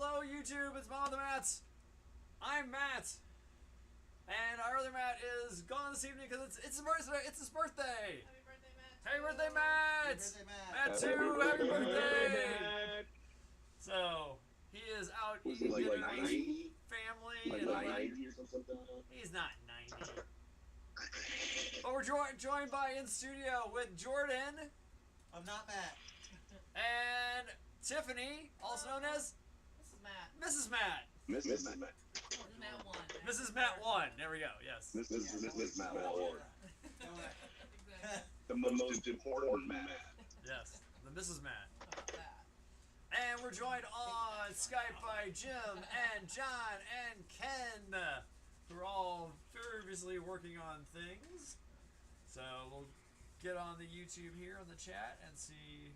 Hello, YouTube. It's Mom of the Mats. I'm Matt, and our other Matt is gone this evening because it's his birthday. It's his birthday. Happy birthday, Matt. Happy birthday, Matt. Happy birthday, Matt. Matt too. Happy birthday. So he is out Was eating he dinner like with 90? family. Like and 90 or something? he's not 90. But we're joined by in studio with Jordan I'm not Matt. and Tiffany, also known as This is Matt. Mrs. Matt. Mrs. Matt. This is Matt 1. Mrs. Matt 1. There we go. Yes. Mrs. Matt Ward. Exactly. The most important Matt. Yes. The Mrs. Matt. How about that? And we're joined on Skype by Jim and John and Ken, who are all very busily working on things. So we'll get on the YouTube here on the chat and see.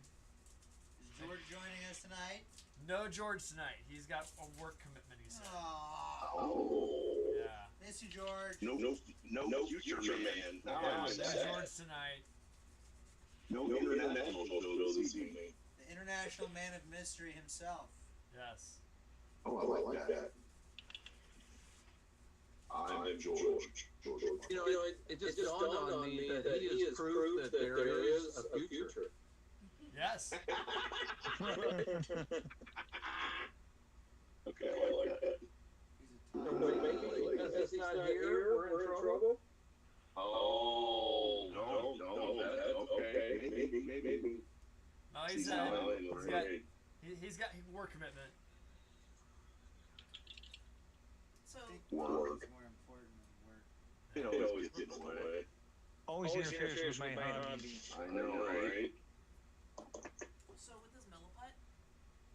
Is George joining us tonight? No George tonight. He's got a work commitment, he said. Aww. Oh. Yeah. Miss you, George. No future man. Now Yeah, I'm no sad. George tonight. No international shows this evening. The international man of mystery himself. Yes. Oh, I like that. I'm George. You know, it just dawned on me that he is proof that there is a future. Yes. Okay, I like that. He's a So top. because he's not here, we're in trouble. Oh, no, that's okay. Maybe. No, he's got work commitment. So, I think Work. work is more important than work. It always gets away. Always interferes with my hobbies. I know, right? so with this milliput,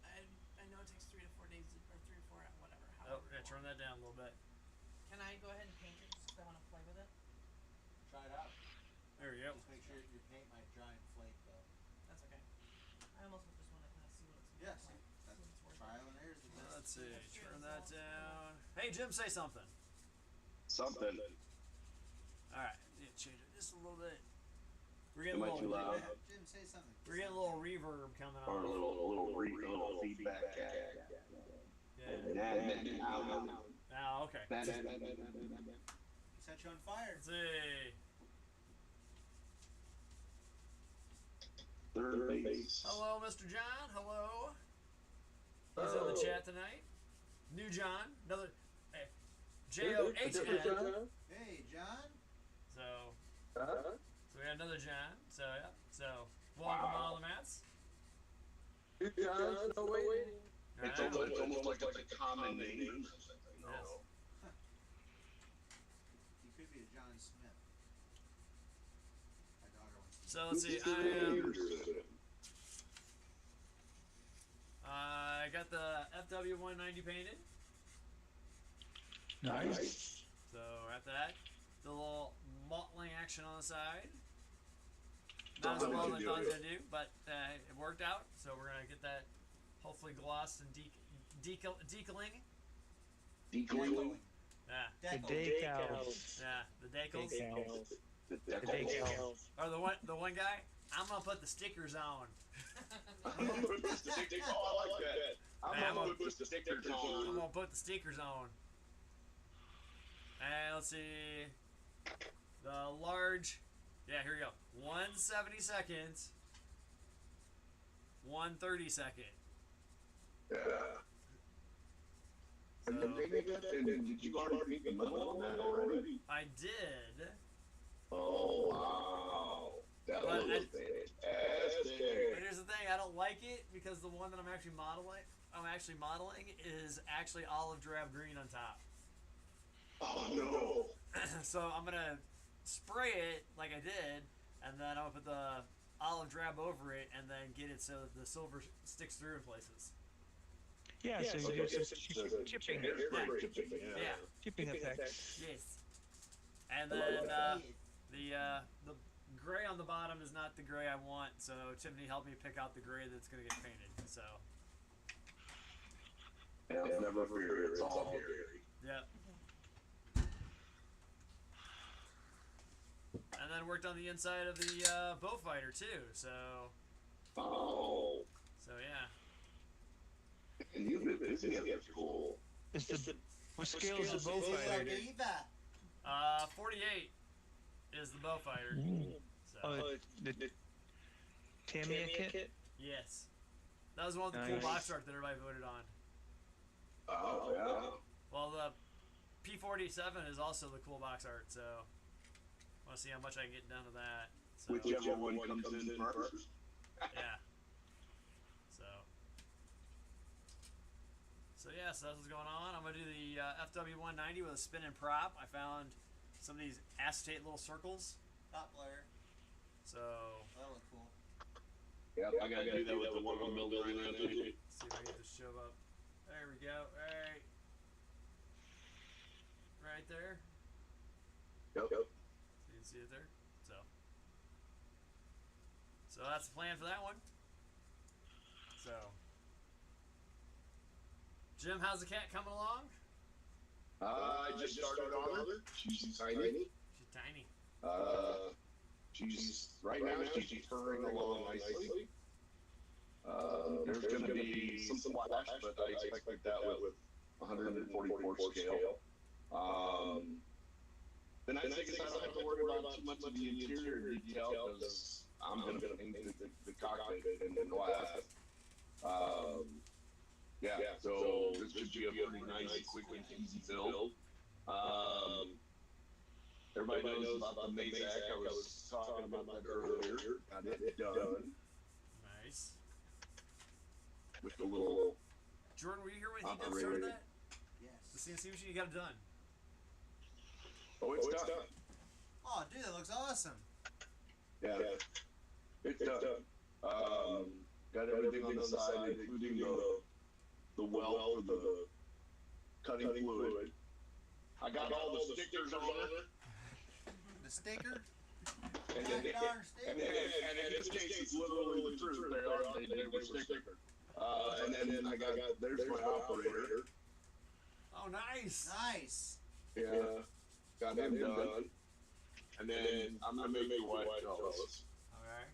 I know it takes 3 to 4 days, or 3 or 4, whatever. Oh, However yeah, long. turn that down a little bit. Can I go ahead and paint it just 'cause I want to play with it? Try it out. There we go. Just make sure your paint might dry and flake, though. That's okay. I almost just want to kind of see what it's Yeah, see, like. that's See what it's worth. trial and error is the best. Let's see. Turn that down. Hey, Jim, say something. Something. All right, yeah, change it just a little bit. We're Am getting a I too little, loud? Yeah, Jim, say something. we're getting a little reverb coming Or a on. little feedback. Yeah. Now. Now, okay. Set you on fire. Let's see. Third base. Hello, Mr. John. Hello. He's in the chat tonight. New John. Another. Hey. John. Hey, John. So Huh? we got another John. So yeah. So welcome all the mats. John, no waiting. All It's right. almost like it's a common name. Yes. He could be a John Smith. My daughter wants to. So let's see. I got the FW 190 painted. Nice. So after that, the little mottling action on the side. Not as well as I thought it was gonna do, but it worked out. So we're gonna get that hopefully glossed and decaling. Decoy. Yeah, The Deckle. decals. yeah, the decals. Decals. The The decals. Or the one guy. I'm gonna put the stickers on. Oh, I like that. I'm gonna put the stickers I'm on. gonna put the stickers on. And let's see. The large. Yeah, here we go. 170 seconds. 130 second. Yeah. So And did you already make the metal on that already? I did. Oh, wow. That But was But fantastic. here's the thing, I don't like it because the one that I'm actually modeling is actually olive drab green on top. Oh, no. So I'm gonna spray it like I did, and then I'm gonna put the olive drab over it, and then get it so that the silver sticks through in places. Yeah, so you do some chipping Yeah. effects. Yes. And I like then that. the gray on the bottom is not the gray I want, so Tiffany helped me pick out the gray that's gonna get painted. So Yeah, never fear, it's all Gary. yep. And then worked on the inside of the bow fighter too. So Oh. So yeah. And you did this that's cool. Is the what scale is the bow Viva, fighter? dude? viva. 48 is the bow fighter. Mm. So, Oh, the Tamiya kit? yes. That was one of the cool Nice. box art that everybody voted on. Oh, yeah. Well, the P47 is also the cool box art, so I want to see how much I can get done to that. So, Whichever one comes in first. yeah. So yeah, so that's what's going on. I'm gonna do the FW190 with a spin and prop. I found some of these acetate little circles. Top player. So That'll look cool. Yeah, I gotta do that with the one I'm building right now, too. see if I can get this show up. There we go. Right there. Yep. So you can see it there. So that's the plan for that one. So Jim, how's the cat coming along? I just started on her. She's tiny. She's tiny. She's right now she's purring along nicely. There's going to be some splash, but I expect that with 144 scale. The nice thing is I don't have to worry about too much of the interior detail because I'm going to paint the cockpit and the glass. Yeah, so this should be a pretty nice, quick and easy build. Everybody knows about the Mazak. I was talking about that earlier. Got it done Nice. with the little. Jordan, were you here when he did Operator. started that? The Yes. CNC machine, you got it done. Oh, it's done. Oh, dude, that looks awesome. Yeah, it's done. Got everything on the side, including the well for the cutting fluid. I got all the stickers on it. The sticker. And God then, darn and, sticker. and in this case, it's literally the truth. They were sticker. And then I got there's my operator. Oh, nice. Nice. Yeah, got him done. And then I'm gonna make my wife jealous. Okay.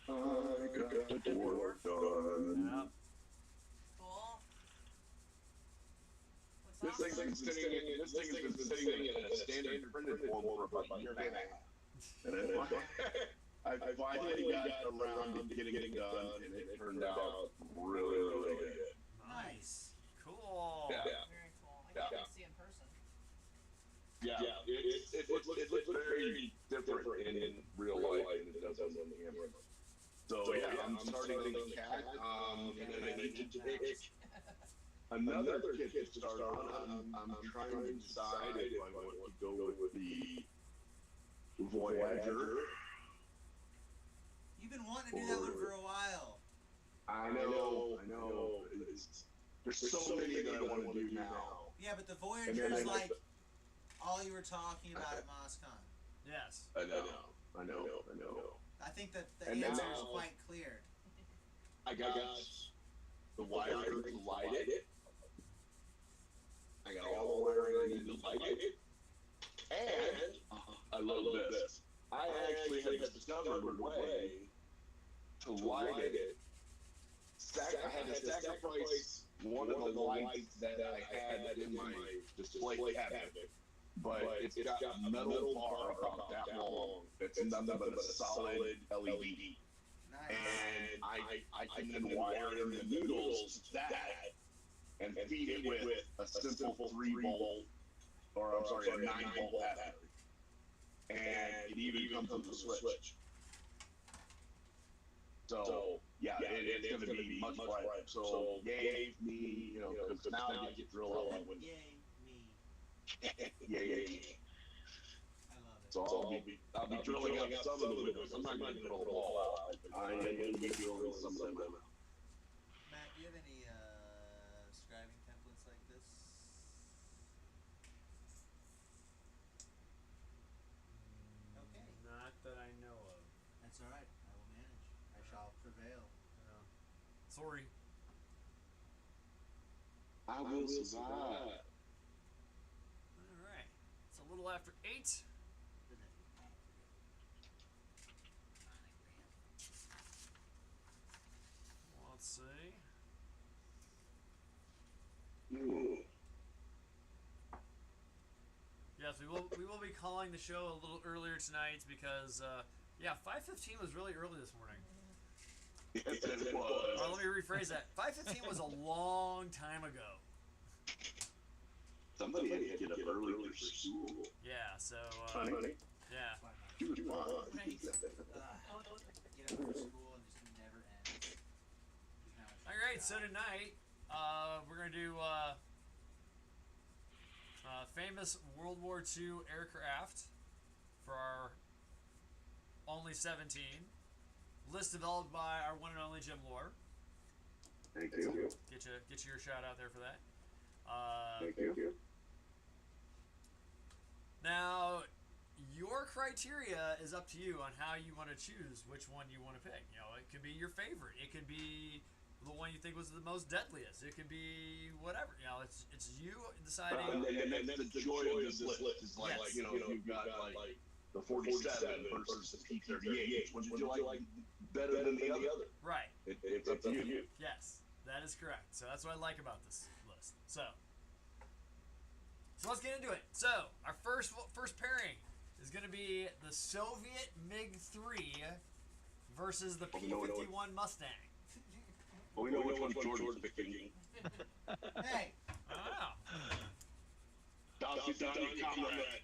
I got the door done. Yeah. Cool. This What's thing has been sitting in a standard printed form for about a year and a half. And I finally got around to getting it done, and it turned out really, really good. Nice. Cool. Yeah. Very cool. I can't Yeah. wait to see it in person. Yeah, it looks very different in real life than it does on the camera. So yeah, I'm starting the cat, and then I need to pick another kit to start on. I'm trying to decide if I want to go with the Voyager. You've been wanting to do that one for a while. I know. There's so many that I want to do now. Yeah, but the And Voyager then is like all you were talking about at MOSCON. Yes. I know. I think that the And then answer is now- quite clear. I got the wire to light it. I got all the wiring I need to light it. And I love this. I actually have discovered a way to light it. I had to sacrifice one of the lights that I had in my display cabinet. But it's got a metal bar about that long. It's nothing but a solid LED. Nice. And I can then wire in the noodles to that and feed it with a simple 3-volt, or I'm sorry, a 9-volt battery. And it even comes with a switch. So, yeah, it's going to be much brighter. So, yay me, because now I get to drill out with Yay, me. yay. I love it. So I'll be drilling out some of the windows. I'm not going to drill them all out. I am going to be drilling some of them out. Matt, do you have any scribing templates like this? Okay. Not that I know of. That's all right. I will manage. I shall prevail. Sorry. I will survive. All right. It's a little after 8. Let's see. Ooh. Yes, we will be calling the show a little earlier tonight because 5:15 was really early this morning. Yes, it Or was. let me rephrase that. 5:15 was a long time ago. Somebody had to get up early for school. Yeah, so Honey, yeah. she was fine. Right. Get up for school and just never ends. Just now it's All right, so tonight we're gonna do famous World War II aircraft for our only 17. List developed by our one and only Jim Lore. Thank you. Get you your shout out there for that. Thank you. Now, your criteria is up to you on how you want to choose which one you want to pick. You know, it could be your favorite. It could be the one you think was the most deadliest. It could be whatever. You know, it's you deciding. And that's the joy of this list. Is like, Yes. you've got like the 47 versus the P-38. Which would you like better than the other? Right. It's up to you. Yes, that is correct. So that's what I like about this list. So let's get into it. So our first pairing is going to be the Soviet MiG-3 versus the P-51 Mustang. Well, we know which one Jordan's picking. Hey, I don't know. Donnie, comrade.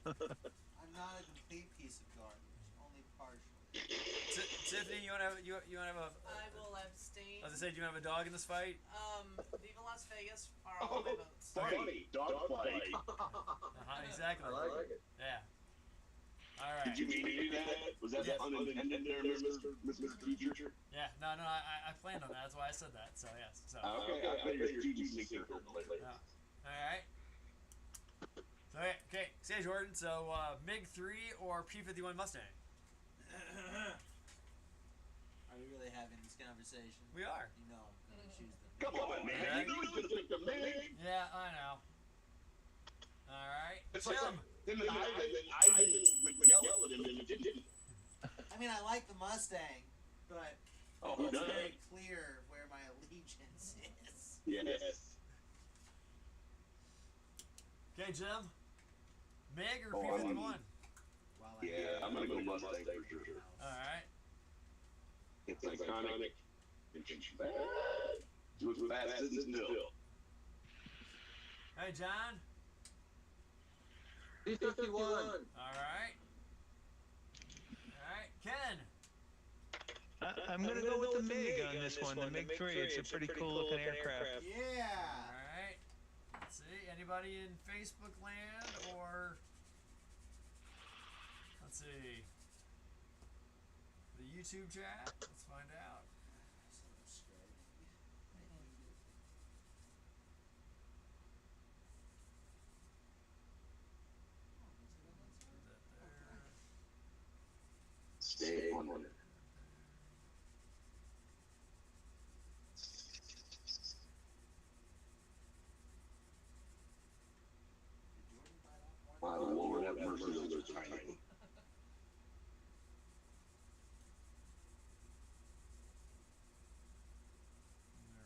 I'm not a complete piece of garbage, only partially. Tiffany, you want to have a? I will abstain. As I said, do you want to have a dog in this fight? Viva Las Vegas are all my votes. Funny. Dog fight. Exactly. I like it. Yeah. All right. Did you mean to do that? Was that Yes. unintended there, Mr. Teacher? Yeah. No. I planned on that. That's why I said that. So yes. So. Okay, I bet you're sneaking lately. Yeah. All right. So okay. Say Jordan. So MiG-3 or P-51 Mustang? Are we really having this conversation? We are. You know I'm gonna choose them. Come on, man. Okay. You know he's gonna pick the man. Yeah, I know. All right. It's Jim. like him and Ivan would yell at him and it didn't. I mean, I like the Mustang, but Oh, who it's doesn't? very clear where my allegiance is. Yes. Okay, Jim. MiG or Oh, P-51? While Yeah, I'm gonna go Mustang for sure. All right. It's iconic. It's bad. Do it fast as still. Hey, John. P-51. All right. Ken. I'm gonna go with the MiG on this one. The MiG-3. It's a pretty cool looking aircraft. Yeah. All right. Let's see. Anybody in Facebook land or let's see the YouTube chat? Let's find out. Put that there. Stay on it. My Lord, have mercy on those tiny. There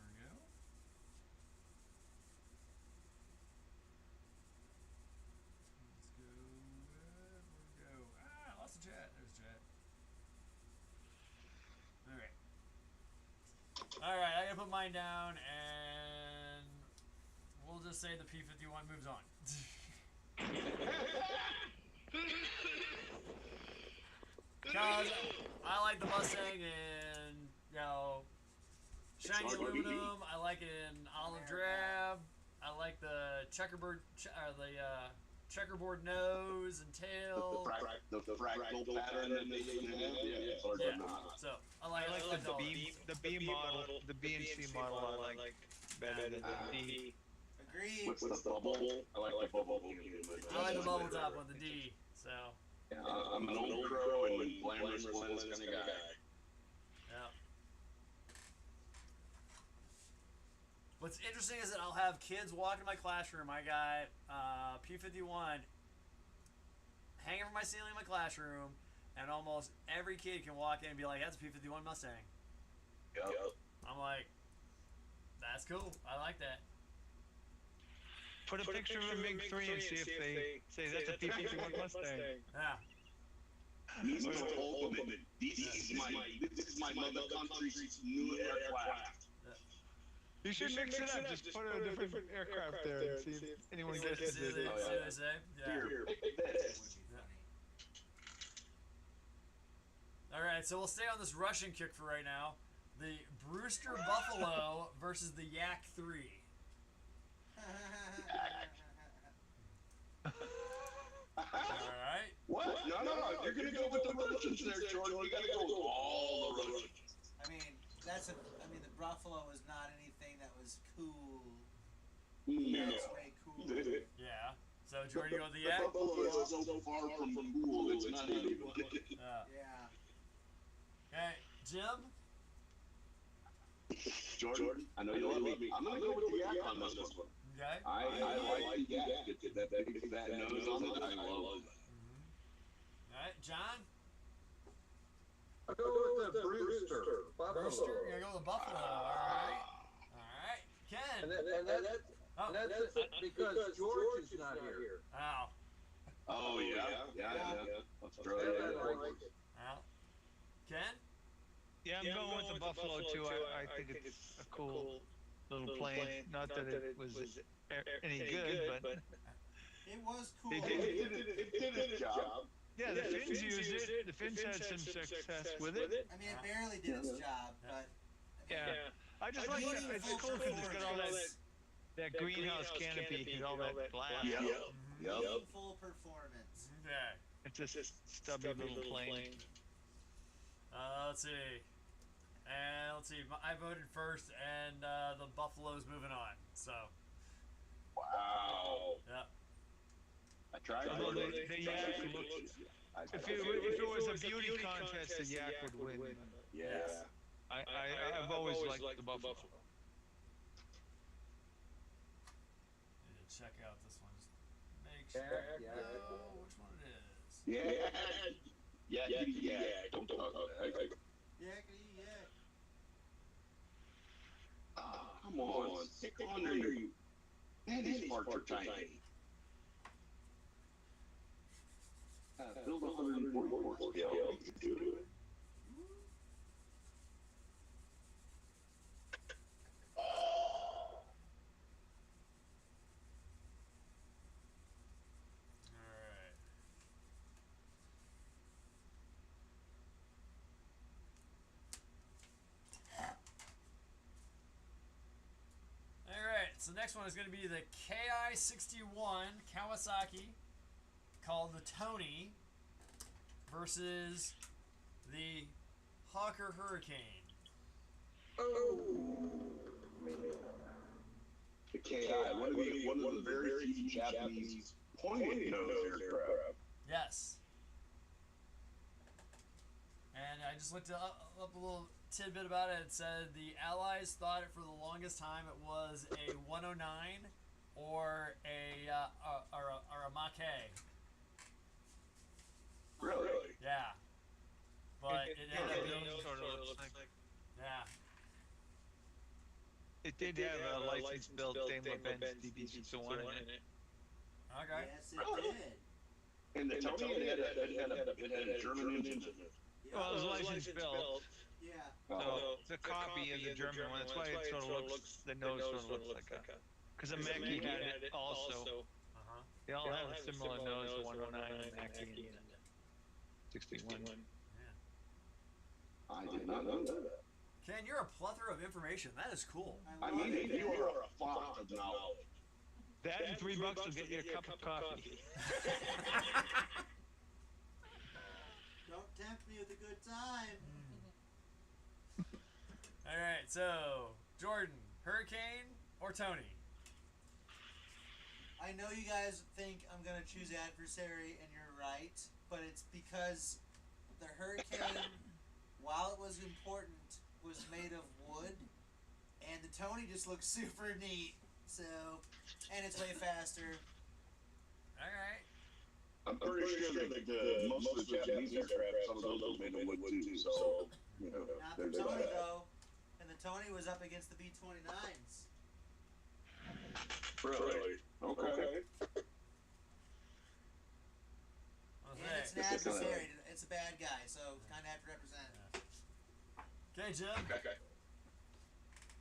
we go. Let's go. Where'd we go? Ah, I lost the chat. There's the chat. Alright. Alright, I gotta put mine down and we'll just say the P-51 moves on. Because I like the Mustang in, you know, shiny It's hard to beat. aluminum. I like it in olive drab. I like the checkerboard nose and tail. The fractal pattern that they have. Yeah, it's hard to Yeah. not. So I like The all B, the B model, the B and C model I like better than the D. Agreed. What's the bubble? I like the bubble. I like the bubble top with the D. So Yeah, I'm an old crow and glamorous lens kind of guy. yeah. What's interesting is that I'll have kids walk in my classroom. I got P-51 hanging from my ceiling in my classroom, and almost every kid can walk in and be like, "That's a P-51 Mustang." Yep. I'm like, that's cool. I like that. Put a picture of a MiG-3 and see if they say that's a P-51 Mustang. Yeah. He's my ultimate. This is my mother country's new aircraft. You should mix it up. Just put a different aircraft there and see if anyone See gets what it. they say. Yeah. Here, That would be funny. All right, so we'll stay on this Russian kick for right now. The Brewster Buffalo versus the Yak 3. All right. What? No. You're gonna go with the Russians there, Jordan. You gotta go with all the Russians. I mean, the Buffalo was not anything that was cool. No. That's way cool. Yeah. So Jordan, you go with the The Yak? Buffalo is so far from cool, it's not even. Yeah. Yeah. Okay, Jim? Jordan, I know you love me. I'm gonna go with the Yak on this one. Okay. I like the Yak. It's that big fat nose on it. I love it. All right, John? I'll go with the Brewster. Buffalo. Brewster? You're going to go with the Buffalo. All right. All right. Ken? And that's because George is not here. Ow. Oh yeah. Australia. I like it. Ow. Ken? Yeah, I'm going with the Buffalo too. I think it's a cool little plane. Not that it was any good, but It was cool. They It did its job. yeah, the Finns used it. The Finns had some success with it. I mean, it barely did its job, but Yeah, I just like it. It's cool because it's got all that greenhouse canopy and all that glass. Yep. meaningful performance. Okay. It's just a stubby little plane. Let's see. And let's see. I voted first, and the Buffalo's moving on. So, Wow. yeah. I tried. Although the Yak looks. If it was a beauty contest, the Yak would win. Yeah. I've always liked the Buffalo. Need to check out this one. Just make sure I know which one it is. Yeah. Don't talk about that. Yakety yak. Come on. Stick under you. Man, these parts are tiny. Build 140 horsepower. You can do it. Alright. Alright, so next one is going to be the KI-61 Kawasaki, called the Tony, versus the Hawker Hurricane. The KI, one of the very few Japanese pointed nose aircraft. Yes. And I just looked up a little tidbit about it. It said the Allies thought it for the longest time it was a 109 or a Maquet. Really? Yeah. But it ended up being sort of looks like. yeah. It did have a license built Daimler-Benz DB601 in it. Okay. Yes, it did. And the Tony had a German engine in it. Well, it was license built, Yeah. so it's a copy of the German one. That's why it sort of looks, the nose sort of looks like a. Because the Mackie had it also. Uh-huh. They all have a similar nose, the 109 and Mackie and 61. I did not know that. Ken, you're a plethora of information. That is cool. I mean, you are a font of knowledge. That and $3 will get you a cup of coffee. Don't tempt me with a good time. Alright, so Jordan, Hurricane or Tony? I know you guys think I'm gonna choose adversary, and you're right, but it's because the Hurricane, while it was important, was made of wood, and the Tony just looks super neat. So, and it's way faster. Alright. I'm pretty sure that most of the Japanese aircraft, some of those are made of wood too, so, you know, Not the they're Tony bad. though, and the Tony was up against the B-29s. Really? Okay. What's And it's that? an This is kinda adversary. It's a bad guy, so kind of have to represent. Okay, Jim. Okay.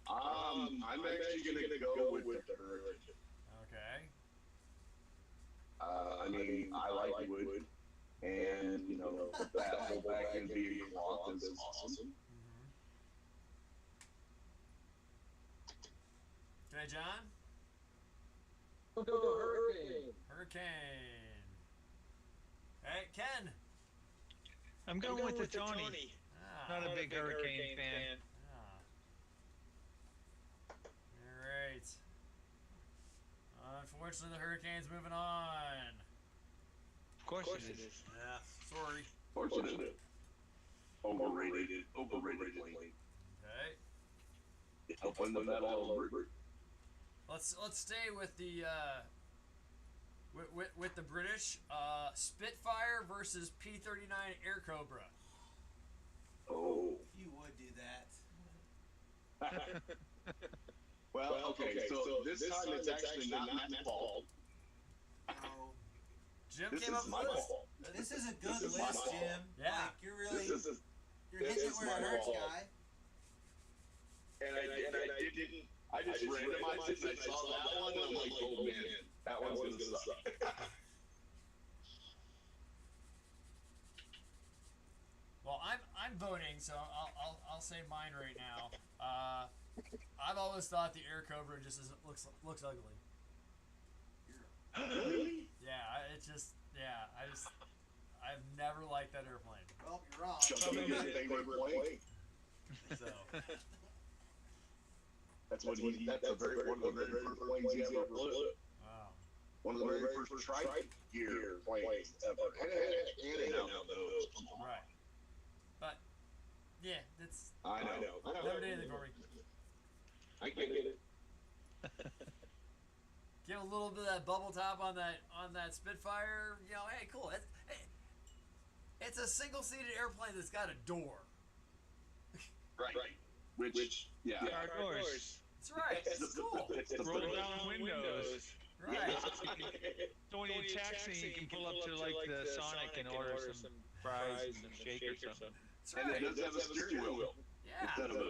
I'm actually gonna go with the Hurricane. Okay. I mean, I like wood, and you know, that whole back end being cloth is awesome. Okay, John. I'll go Hurricane. Hurricane. Hey, Ken. I'm going with the Tony. Ah. Not a big Hurricane fan. Ah. All right. Unfortunately, the Hurricane's moving on. Of course it is. Yeah. Sorry. Fortunate. Overrated plane. Okay. Help win the battle over. Let's stay with the with the British. Spitfire versus P-39 Air Cobra. Oh. You would do that. Well, okay, so this time it's actually not my fault. No. Jim This came up is with my this. fault. This is a good This is my list, fault. Jim. Yeah. Like, you're really This is, you're hitting it this is where it my hurts, fault. guy. and I didn't. I just randomized it and I saw that one and I'm like, oh man, that one's gonna suck. Well, I'm voting, so I'll say mine right now. I've always thought the Air Cobra just looks ugly. I've never liked that airplane. Well, you're wrong. Jumping in his favorite plane. So That's one of the very first planes he ever flew. wow. One of the very first strike gear planes ever. And out those. Right. But yeah, that's I know. never did anything for me. I get it. Give a little bit of that bubble top on that Spitfire. You know, hey, cool. It's a single-seated airplane that's got a door. Right. Which yeah. Car doors. That's right. It's cool. It's the Roll down windows. Right. So when you're taxiing, you can pull up to like the Sonic and order some fries and some shake or something. That's And right. it does have a steering wheel. Yeah. Instead of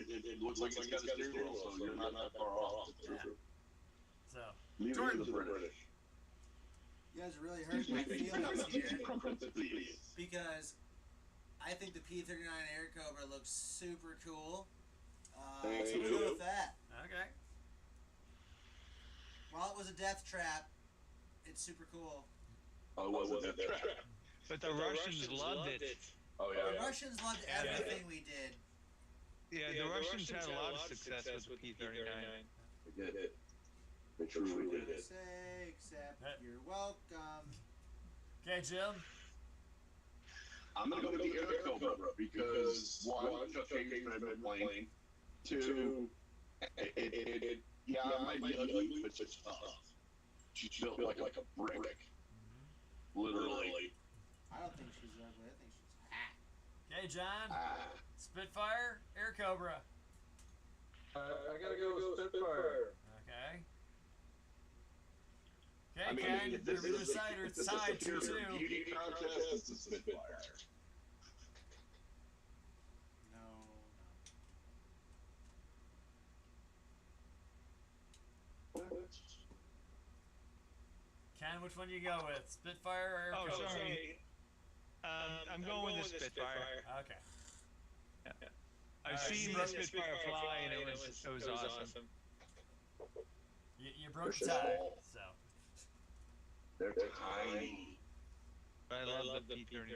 it looks like it's got a steering wheel, so you're not that far off. So Leave it Jordan. to the British. You guys are really hurting my feelings here Please. because I think the P-39 Air Cobra looks super cool. So Thank we'll you. go with that. Okay. While it was a death trap, it's super cool. Oh, was it that trap? But the Russians loved it. Oh The yeah. Russians loved everything we did. Yeah, the Russians had a lot of success with the P-39. They did it. They truly did it. Say, except you're welcome. Okay, Jim. I'm gonna go with the Air Cobra because one, Chuck Yeager's favorite plane. Two, it yeah, it might be ugly, but it's tough. She's built like a brick, literally. I don't think she's ugly. I think she's hot. Okay, John. Ah, Spitfire, Air Cobra. I gotta go with Spitfire. Okay. Okay, I mean, Ken, if this you're is side or if this is side a pure 2-2. beauty contest, it's a Spitfire. No. Ken, which one you go with? Spitfire or Air Oh, Cobra? sorry. I'm going with the Spitfire. Okay. I've seen the Spitfire fly and it was awesome. You broke the They're tie, small. so. They're tiny. But I love the P-39.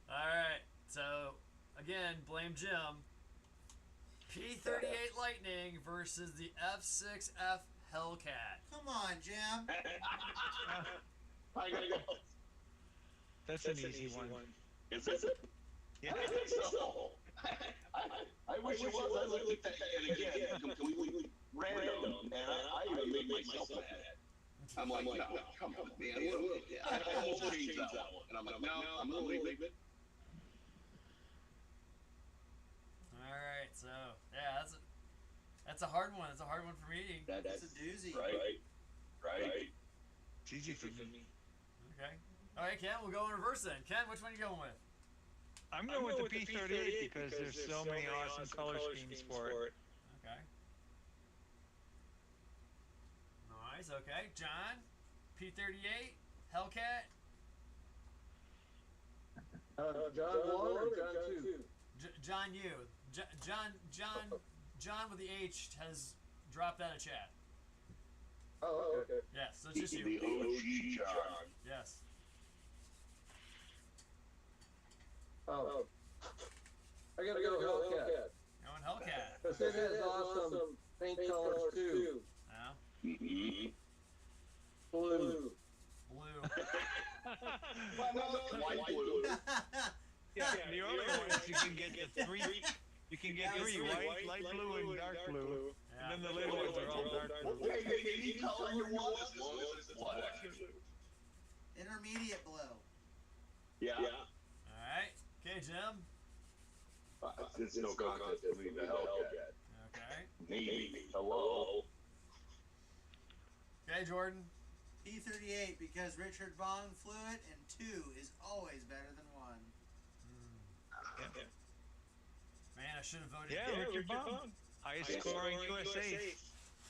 Alright, so, again, blame Jim. P-38 Lightning versus the F-6F Hellcat. Come on, Jim. I gotta go. That's an easy one. Is it? Yeah. I think so. I wish it was. I looked at that, and again, completely random, and I even made myself mad. I'm like, no, come on, man. I almost changed that one. And I'm like, no, I'm gonna leave it. Alright, so, yeah, that's That's a hard one. That's a hard one for me. That's a doozy. Right. It's easy for me. Okay. All right, Ken. We'll go in reverse then. Ken, which one are you going with? I'm going with the P38 because there's so many awesome color schemes for it. Okay. Nice. Okay, John. P38. Hellcat. John 1 or John 2? John U. John with the H has dropped out of chat. Oh, okay. Yes, so it's just The you. OG John. Yes. Oh. I gotta go Hellcat. Going Hellcat. Because it has awesome paint colors too. Yeah. Mm-hmm. Blue. Blue. Light blue. Yeah, the early ones you can get the three. You can get three: white, light blue, and dark blue. Yeah. And then the later ones are all dark blue. Okay, any color you want as long as it's black. Intermediate blue. Yeah. All right. Okay, Jim. It's no contest to me, the Hellcat. Okay. Navy. Hello. Okay, Jordan. P38 because Richard Bong flew it, and 2 is always better than 1. Man, I should have voted. Yeah, Richard Bong. Highest scoring USA.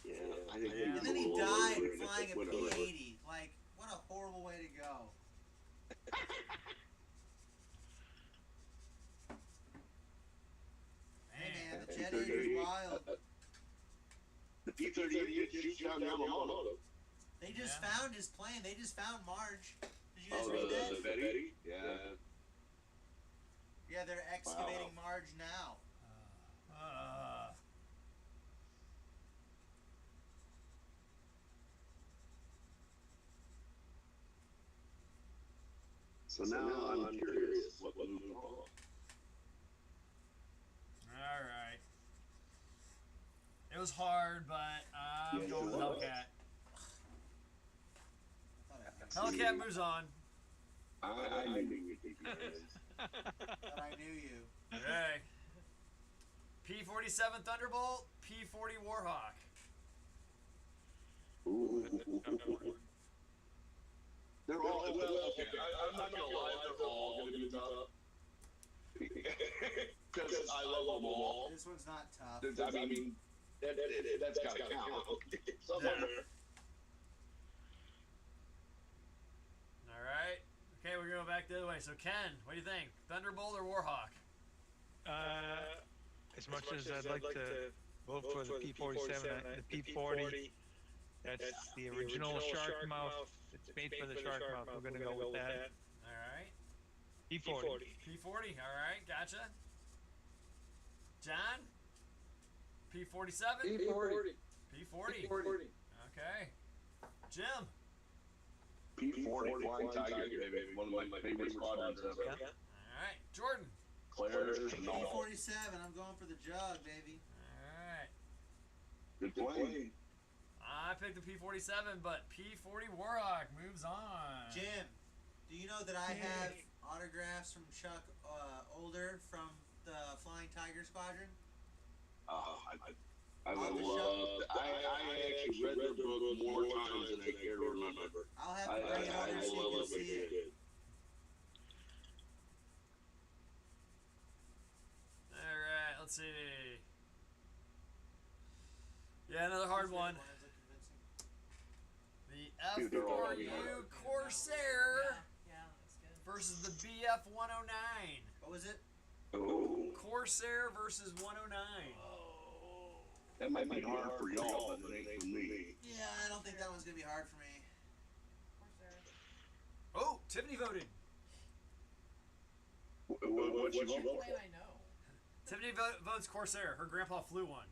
Yeah, I think Yeah. And then he died flying a P80. Like, what a horrible way to go. Hey man, the jet age is wild. The P-38 shoots down Yamamoto. They just Yeah. found his plane. They just found Marge. Did you guys Oh, read the that? Betty? Yeah. Yeah, they're excavating Marge now. So now I'm curious what moved wrong. All right. It was hard, but I'm Yes, going it with was. Hellcat. I thought Hellcat moves on. I knew you'd be curious. but I knew you. Okay. P-47 Thunderbolt, P-40 Warhawk. Ooh. They're all, well, okay, I'm not gonna lie, they're all gonna be tough. Because I love them all. This one's not tough. I mean, that's gotta count. Somewhere. All right. Okay, we're going back the other way. So, Ken, what do you think? Thunderbolt or Warhawk? As much as I'd like to vote for the P-47, the P-40, that's the original shark mouth. It's made for the shark mouth. We're gonna go with that. All right. P-40. P-40. All right. Gotcha. John? P-47? P40. P-40. P40. Okay. Jim? P-40 Flying Tiger, baby. One of my favorite squadrons ever. Yeah. All right. Jordan? Claire's and all. P47, I'm going for the jug, baby. All right. Good plane. I picked the P-47, but P-40 Warhawk moves on. Jim, do you know that I have autographs from Chuck Older from the Flying Tiger Squadron? I would love. I actually read their book more times than I care to remember. I'll have to bring it over so you can see it. All right. Let's see. Yeah, another hard one. The Dude, they're all F4U hard. Corsair Yeah, that's good. versus the BF-109. What was it? Oh, Corsair versus 109. that might be hard for y'all, but it ain't for me. Yeah, I don't think that one's going to be hard for me. Corsair. Oh, Tiffany voted. What you vote Wait, I know. Tiffany votes Corsair. Her grandpa flew one.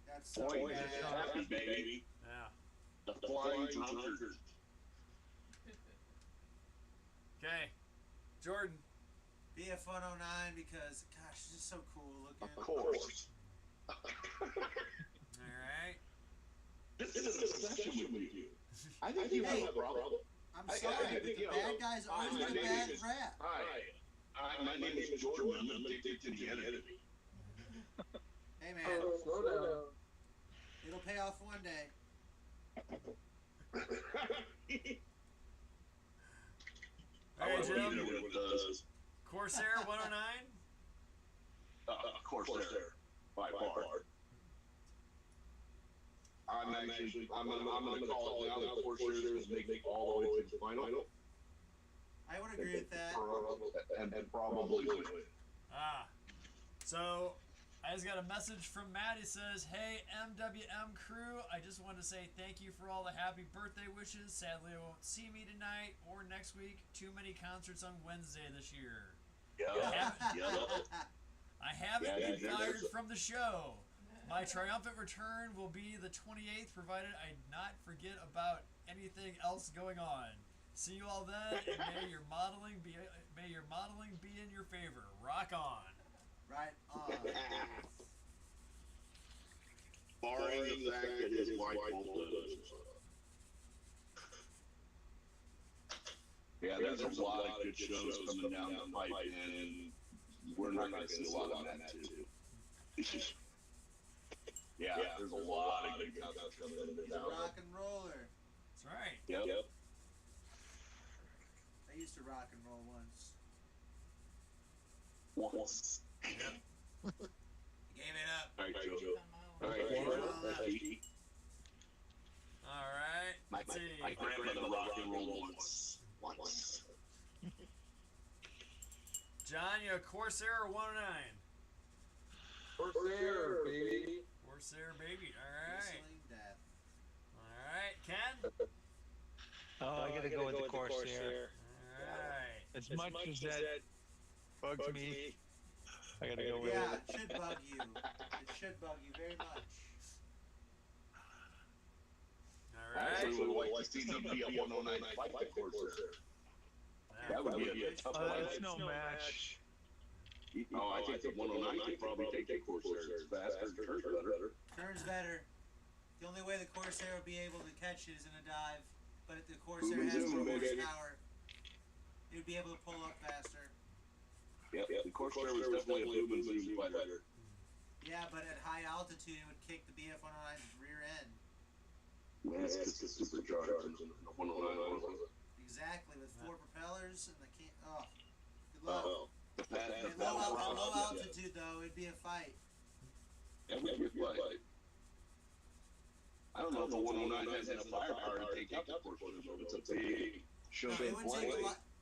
That's so for? bad. Happy, baby. Yeah. The Flying Drunkard. Okay. Jordan. BF-109 because, gosh, it's just so cool looking. Of course. All right. This is a session with you. I think you have a problem. I'm sorry, but the bad guys always get a bad rap. Hi. My name is Jordan. I'm addicted to the enemy. Hey, man. Oh, slow down. pay off one day. All right, Jim. What it does. Corsair 109. Corsair, by far. I'm gonna call it now. The Corsairs make all the way to the final. I would agree with that. And probably win. So I just got a message from Matt. He says, "Hey MWM crew, I just want to say thank you for all the happy birthday wishes. Sadly, I won't see me tonight or next week. Too many concerts on Wednesday this year. I haven't been fired from the show. My triumphant return will be the 28th, provided I not forget about anything else going on. See you all then, and may your modeling be in your favor. Rock on." Right on. Barring the fact that his wife won't does. Yeah, there's a lot of good shows coming down the pipe, and we're not going to see a lot on that too. Yeah, there's a lot of good concerts coming in He's a rock and roller. That's right. Yep. I used to rock and roll once. Once. Gave it up. All right, Joe. Found my own. All right, All right. Let's see. my grandmother rock and roll once. John, you a Corsair or 109? Corsair, baby. Corsair, baby. All right. Whistling death. All right. Ken? Oh, I gotta go with the Corsair. All right. As much as that bugs me, I gotta go with Yeah, it. it should bug you. It should bug you very much. All I right. actually would like to see them be a 109 fight the Corsair. That would be a tough Oh, fight. that's no match. Oh, I think the 109 could probably take the Corsair. It's faster, turns better. Turns better. The only way the Corsair would be able to catch it is in a dive. But if the Corsair Boom, has zoom, more baby. horsepower, it would be able to pull up faster. Yep, the Corsair was definitely a boom and zoom fighter. Yeah, but at high altitude, it would kick the BF-109's rear end. Yeah, it's the supercharged and the 109. Exactly, with 4 propellers and the can't. Oh, good luck. The At low altitude, though, it'd be a fight. Yeah, we would fight. I don't know if the 109 has enough firepower to take out the Corsair, but it's a big show.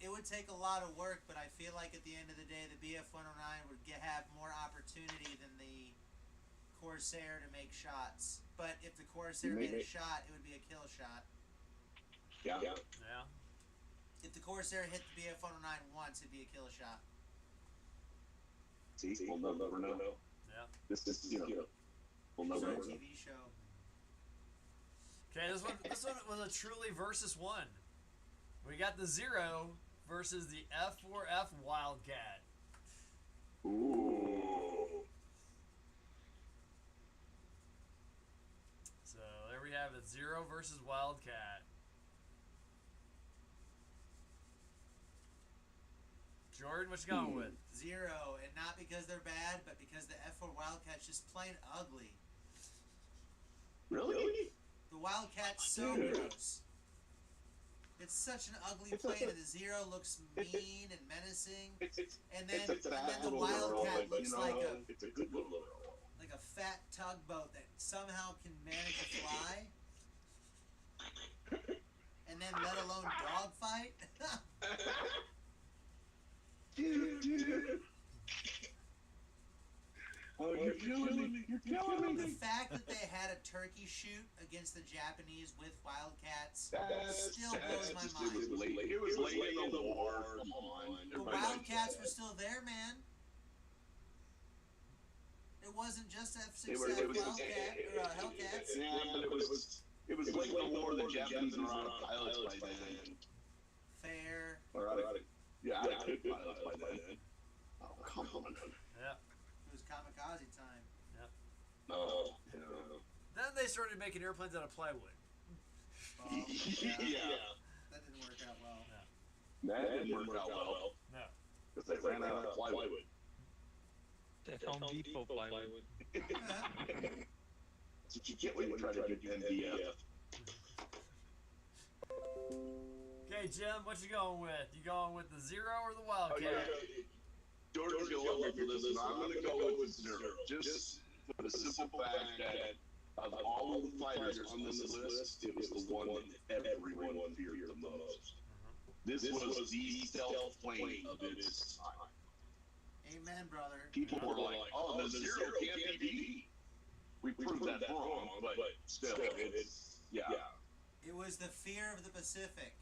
It would take a lot of work, but I feel like at the end of the day, the BF-109 would have more opportunity than the Corsair to make shots. But if the Corsair made a shot, it would be a kill shot. Yeah. Yeah. If the Corsair hit the BF-109 once, it'd be a kill shot. See, we'll never know. Yeah. This we'll It's never a know. TV show. Okay, this one was a truly versus one. We got the Zero versus the F4F Wildcat. Ooh. So there we have it, Zero versus Wildcat. Jordan, what you going with? 0, and not because they're bad, but because the F4 Wildcat's just plain ugly. Really? The Wildcat's so gross. It's such an ugly plane, and the Zero looks mean and menacing, and then the Wildcat looks like it's a good little girl. a fat tugboat that somehow can manage to fly, and then let alone dogfight. Dude. Oh, you're killing me. You're killing The me. fact that they had a turkey shoot against the Japanese with Wildcats still That's blows my just- mind. It was late. It was late in the war. Come on. The Everybody likes Wildcats that. were still there, man. It wasn't just It F-6 was- it was- Wildcat or Hellcats. Yeah, but it was late in the war. The Japanese were out of pilots by then. Fair. Or out of, yeah, out of good pilots by then. Oh, come on. Yeah. It was kamikaze time. No. Then they started making airplanes out of plywood. Well, yeah, Yeah. that didn't work out well. That didn't work out well. No. Because they ran out of plywood. That Home Depot plywood. what you get when you try to do MDF. Okay, Jim, what you going with? You going with the Zero or the Wildcat? George, you'll love me for this, and I'm going to go with Zero. Just for the simple fact that of all of the fighters on this list, it was the one that everyone feared the most. This was the stealth plane of its time. Amen, brother. People were like, oh, the Zero can't be beat. We proved that wrong, but still, it's, yeah. It was the fear of the Pacific.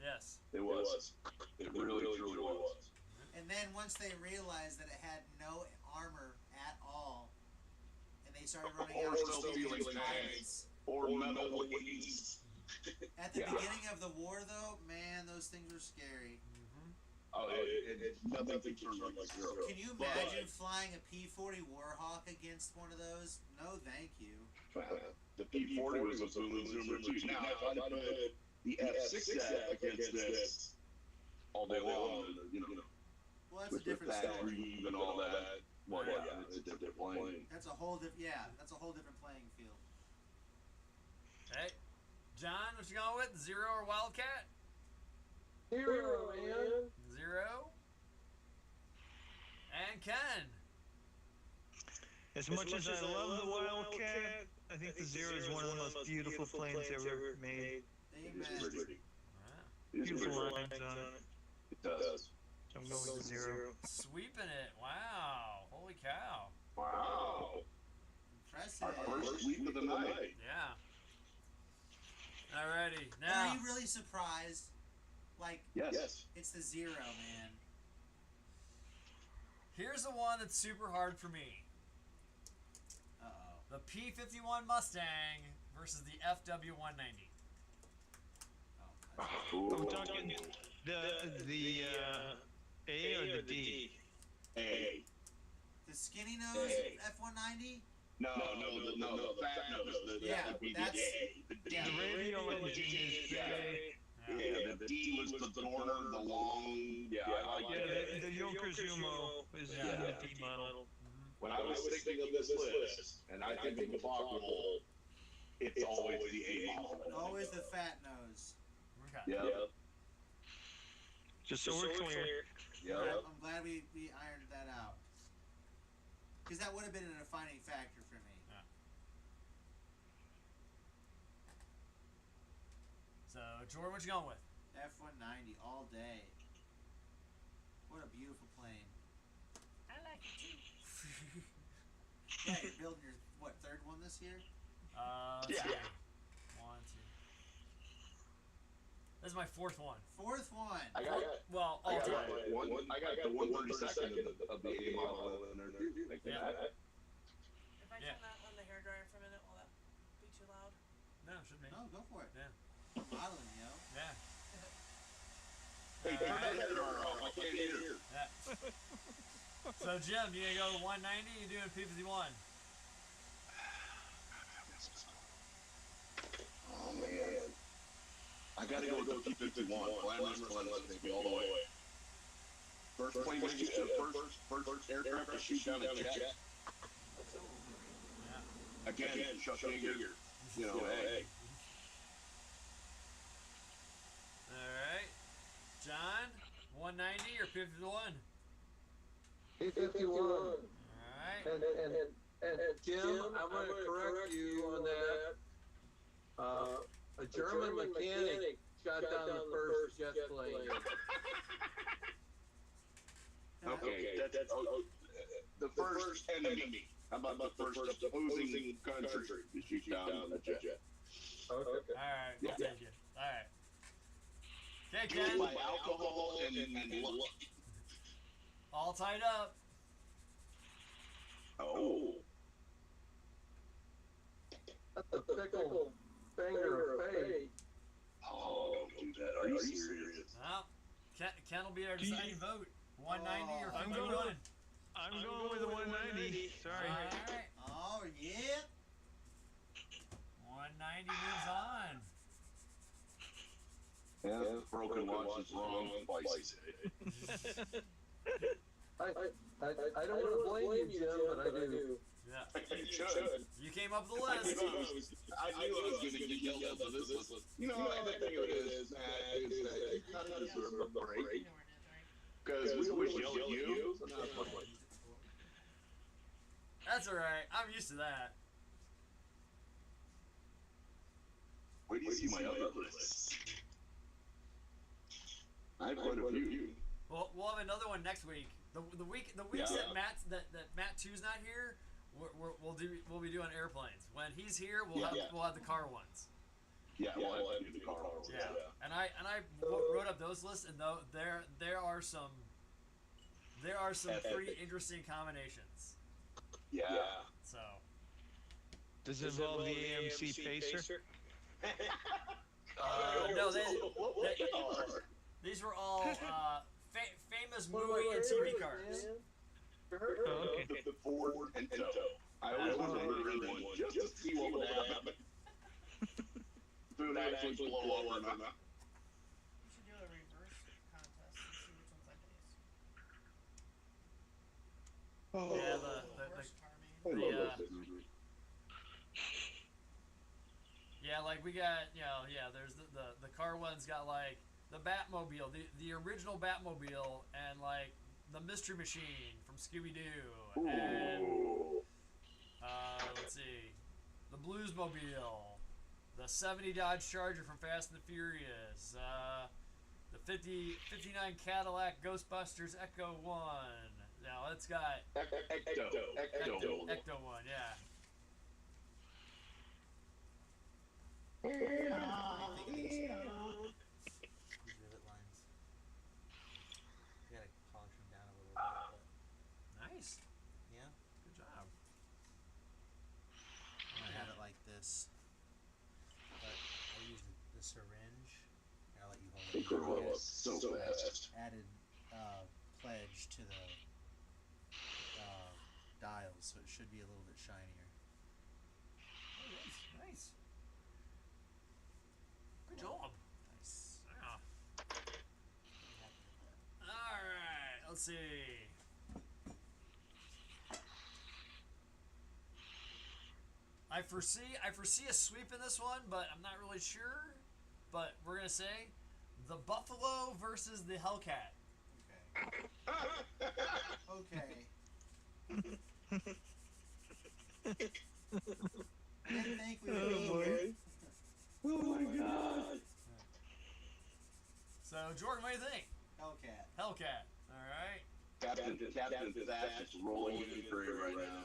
Yes. It was. It really, truly was. And then once they realized that it had no armor at all, and they started running Or out of self-dealing tanks. or metal wings. At the beginning of the war, though, man, those things were scary. Oh, nothing turns like Zero. Can you imagine flying a P-40 Warhawk against one of those? No, thank you. The P-40 was a boom zoomer too. Now, if I put the F-6 against this all day long, you know, Well, that's a with the different fat story. reeve and all that, well, yeah, it's a different plane. That's a whole that's a whole different playing field. Hey, John, what you going with? Zero or Wildcat? Zero, man. Zero. And Ken. As much as I love the Wildcat, I think the Zero is one of the most beautiful planes ever made. Amen. It's pretty. It's Beautiful pretty. lines on it. It does. So I'm going with the Zero. Sweeping it. Wow. Holy cow. Wow. Impressive. Our first sweep of the night. Yeah. Alrighty. And Now. are you really surprised? Like, Yes. it's the Zero, man. Here's the one that's super hard for me. Uh-oh. The P-51 Mustang versus the FW-190. Oh, Are we talking the A or the D? A. the skinny nose Hey. F-190? No, the fat nose. Yeah, That'd be that's- the A. The D. The radial engine is the A. Yeah, the D was the Dorner, the long. Yeah, I like Yeah, it. the Yokozumo is Yeah. the D model. When I was thinking of this list, and I think of the Boggle, it's always the A model. Always the fat nose. Okay. Yeah. Just so we're clear. Yeah. I'm glad we ironed that out. Because that would have been a defining factor for me. So, Jordan, what you going with? F-190 all day. What a beautiful plane. I like it too. Yeah, you're building your, third one this year? Let's Yeah. see. 1, 2. This is my fourth one. Fourth one. I got Well, all I got time. the 132nd of the A model in there too. Like Yeah. that. If I Yeah. turn that on the hairdryer for a minute, will that be too loud? No, it should be. No, go for it. Yeah. Modeling, yo. Yeah. Hey, turn that header off. I can't hear. Yeah. So, Jim, you gonna go with 190? You doing P-51? Oh man. I gotta go with the P-51. Glamorous, baby, all the way. First plane to shoot, first aircraft to shoot down a jet. Yeah. Again, Chuck Yeager. You know, hey. Alright. John, 190 or P-51? P-51. Alright. And Jim, I'm going to correct you on that. A German mechanic shot down the first jet plane. Okay, that's the first enemy. How about the first opposing country to shoot down a jet? Okay. Alright, we'll Yeah. take it. Alright. Okay, Killed Ken. by alcohol and luck. All tied up. Oh. That's a pickle finger of fate. Oh, don't do that. Are you serious? Well, Ken will be our Do you- deciding vote. 190 or I'm 51? going I'm going with the 190. Sorry. Alright. Oh, yeah. 190 moves on. Yeah, broken watch is wrong twice. I don't want to blame you, Jim, but I do. Yeah. You should. You came up with the I list. knew I was going to get yelled at for this list. You know, and the thing of it is, Matt, is that you kind of deserve a break. You know where it is, right? Because we always yell at you. So now it's like, That's alright. I'm used to that. where do you see my other lists? I have quite a few. We'll have another one next week. The weeks Yeah. that Matt 2's not here, we'll be doing airplanes. When he's here, we'll have the car ones. Yeah, we'll have to do the car ones. Yeah. And I wrote up those lists, and there are some pretty interesting combinations. Yeah. So Does it involve the AMC Pacer? no, What car? these were all famous movie and TV cars. Oh, okay. The Ford Pinto. I always wanted to read one just to see what would happen. If it would actually blow up or not. You should do a reverse contest and see which ones I base. Oh. Yeah, Worst car made. yeah, like we got, there's the car one's got like the Batmobile, the original Batmobile, and like the Mystery Machine from Scooby-Doo, and let's see, the Bluesmobile, the 70 Dodge Charger from Fast and the Furious, the 59 Cadillac Ghostbusters Ecto 1. Now it's got Ecto 1, yeah. These rivet lines. You gotta polish them down a little bit. Nice. But yeah, Good job. I have it like this. But I use the syringe. I'll let you hold They it. grow You up so fast. added pledge to the dials, so it should be a little bit shinier. Nice. Good job. Nice. Yeah. Pretty happy with that. Alright, let's see. I foresee a sweep in this one, but I'm not really sure. But we're gonna say the Buffalo versus the Hellcat. Okay. I didn't think we would be here. Oh my god. So Jordan, what do you think? Hellcat. Hellcat. All right. Captain Thatch is rolling in the tree right now.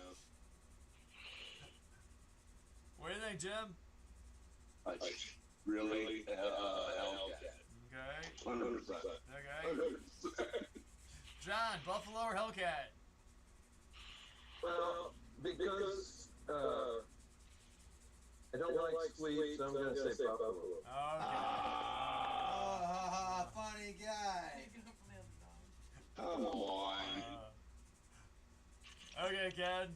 What do you think, Jim? Really? Hellcat. Okay. 100%. Okay. John, Buffalo or Hellcat? Well, because I don't like sweets, so I'm going to say Buffalo. Okay. Funny guy. You go from the underdog. Come on. Okay, Ken.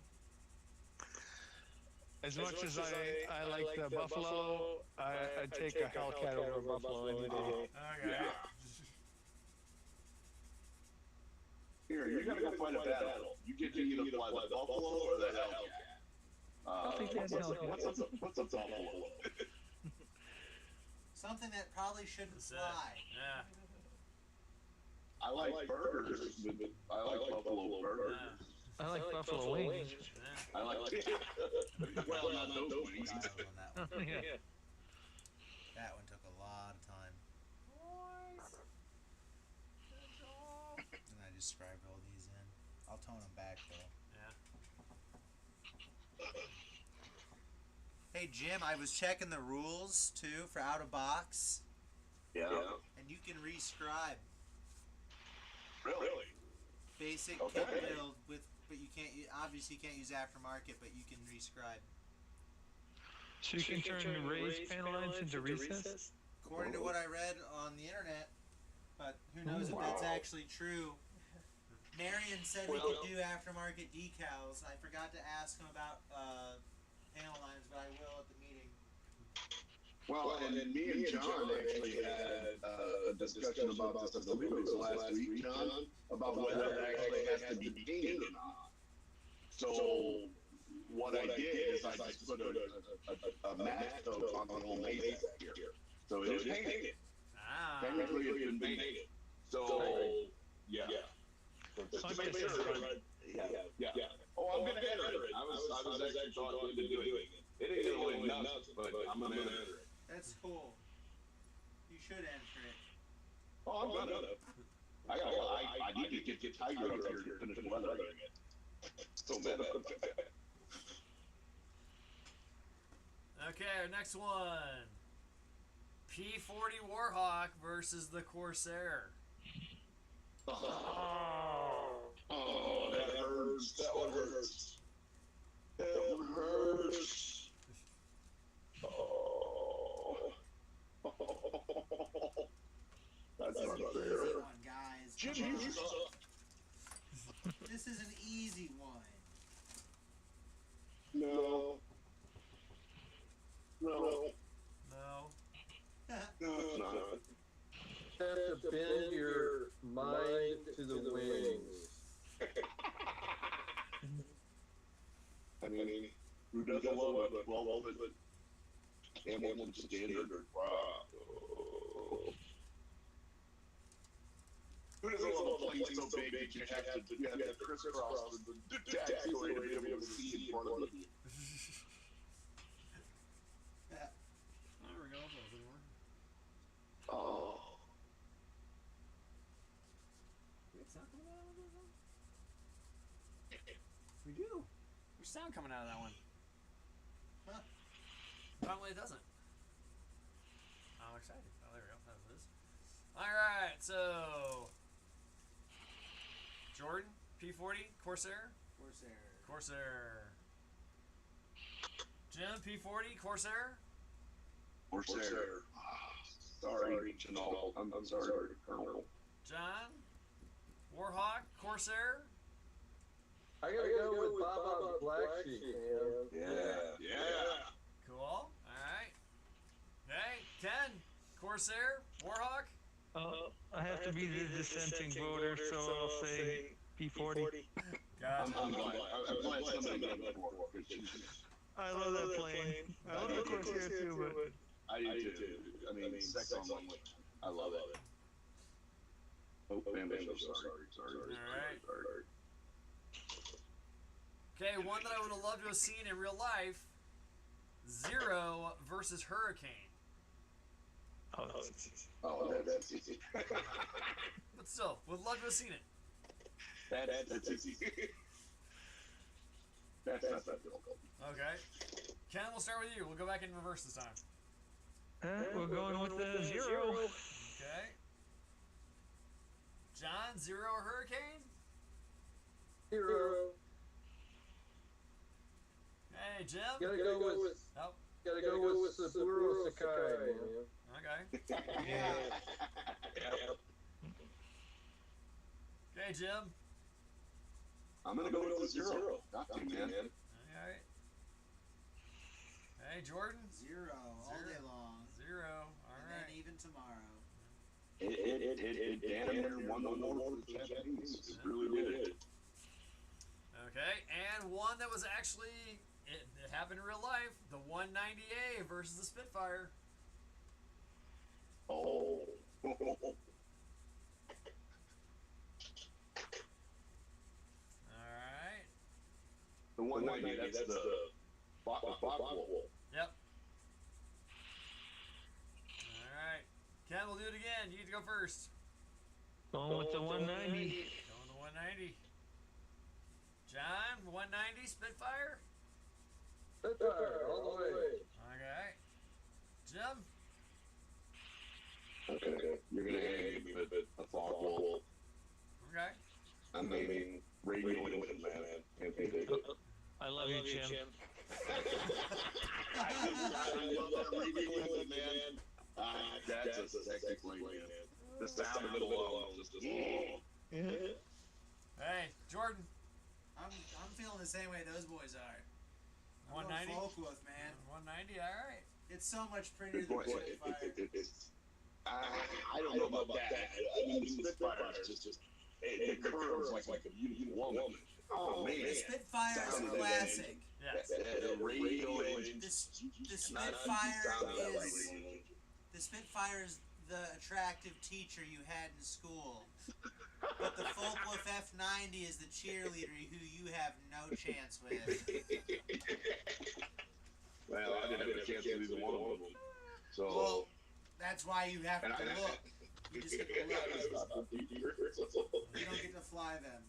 As much as I like the Buffalo, I'd take a Hellcat over Buffalo any day. Okay. Yeah. Here, you're gonna go fight a battle. You get to either fly the Buffalo or the Hellcat. I'll take that Hellcat. What's a Buffalo? Something that probably shouldn't That's it. fly. Yeah. I like burgers. I like Buffalo burgers. I like Buffalo wings. Yeah. I like. Well, not those wings. Dialed on that one. Yeah. That one took a lot of time. And I just scribed all these in. I'll tone them back though. Yeah. Hey Jim, I was checking the rules too for out of box, Yeah. and you can rescribe Really? basic Okay. kit build with, but you can't. Obviously, you can't use aftermarket, but you can rescribe. So you can turn the raised panel lines into recessed? According to what I read on the internet, but who knows if that's actually true. Marion said we could do aftermarket decals. I forgot to ask him about panel lines, but I will at the meeting. Well, and then me and John actually had a discussion about this, I believe it was last week, John, about whether it actually has to be painted or not. So what I did is just put a mask on the whole Maze here. So it is painted. Ah. Technically, it's been painted. So, yeah. To make sure, yeah. Oh, I'm gonna enter it. I was actually talking into doing it. It ain't really nuts, but I'm gonna enter it. That's cool. You should enter it. Oh, I'm gonna. I need to get Tiger up here to finish weathering it. So mad about that. Okay, our next one. P40 Warhawk versus the Corsair. Oh, that hurts. That one hurts. That one hurts. Oh. That's This is not an easy fair. one, guys. Jim, Come you on. suck. This is an easy one. No. No. No. No, it's not. Have to bend your mind to the wings. I mean, who doesn't love it? Well, but Hamilton standard. Wow. Who doesn't love a plane so big that you have to crisscross the taxiway to be able to see in front of you? There we go. That didn't work. Oh. Wait, sound coming out of that one? We do. There's sound coming out of that one. Huh. Apparently it doesn't. I'm excited. Oh, there we go. That was. Alright, so. Jordan, P40, Corsair. Corsair. Jim, P40, Corsair. Corsair. Sorry, Janelle. I'm sorry, Colonel. John, Warhawk, Corsair. I gotta go with Baba Black Sheep, man. Yeah. Cool. Alright. Hey, Ken, Corsair, Warhawk. I have to be the dissenting voter, so I'll say P40. Gotcha. I'm glad somebody got that for I love that plane. I love the Corsair too, but I do too. I mean, sex on one. I love it. Oh, family, I'm sorry. Alright. Okay, one that I would have loved to have seen in real life. Zero versus Hurricane. oh, that's That's easy. But still, would love to have seen it. That's easy. That's not that difficult. Okay. Ken, we'll start with you. We'll go back in reverse this time. we're going with the zero. Okay. John, Zero or Hurricane? Hero. Hey, Jim. Gotta go with Saburo Sakai, man. Okay. Yeah. Okay, Jim. I'm gonna go with the zero. Got to, man. Alright. Hey, Jordan. Zero all day long. Zero. And Alright. then even tomorrow. It damn near won the award for the Japanese. It really did. Okay, and one that was actually, it happened in real life, the 190A versus the Spitfire. Oh. Alright. The 190, that's the Bockwell. Yep. Alright. Ken, we'll do it again. You get to go first. Going with the 190. Going to 190. John, 190 Spitfire? Spitfire, all the way. Okay. Jim? Okay, you're gonna hate me, but a Bockwell. Okay. I mean, radio England, man. Can't beat it. I love you, Jim. I love that radio England, man. That's a sexy plane, man. The sound of it alone, just Hey, Jordan. I'm feeling the same way those boys are. I'm 190? going Folkworth, man. 190, alright. It's so much prettier than Boy, Spitfire. I don't know about that. I mean, Spitfire is just it curves like a beautiful woman. Oh man, The Spitfire is Sound of that classic. Yeah. Yes. That radio engine. The Not Spitfire sound like is radio engine. the Spitfire is the attractive teacher you had in school. But the Focke-Wulf F90 is the cheerleader who you have no chance with. Well, I didn't have a chance with either one of them. So. Well, that's why you have to And I- look. You just get to look. You don't get to fly them.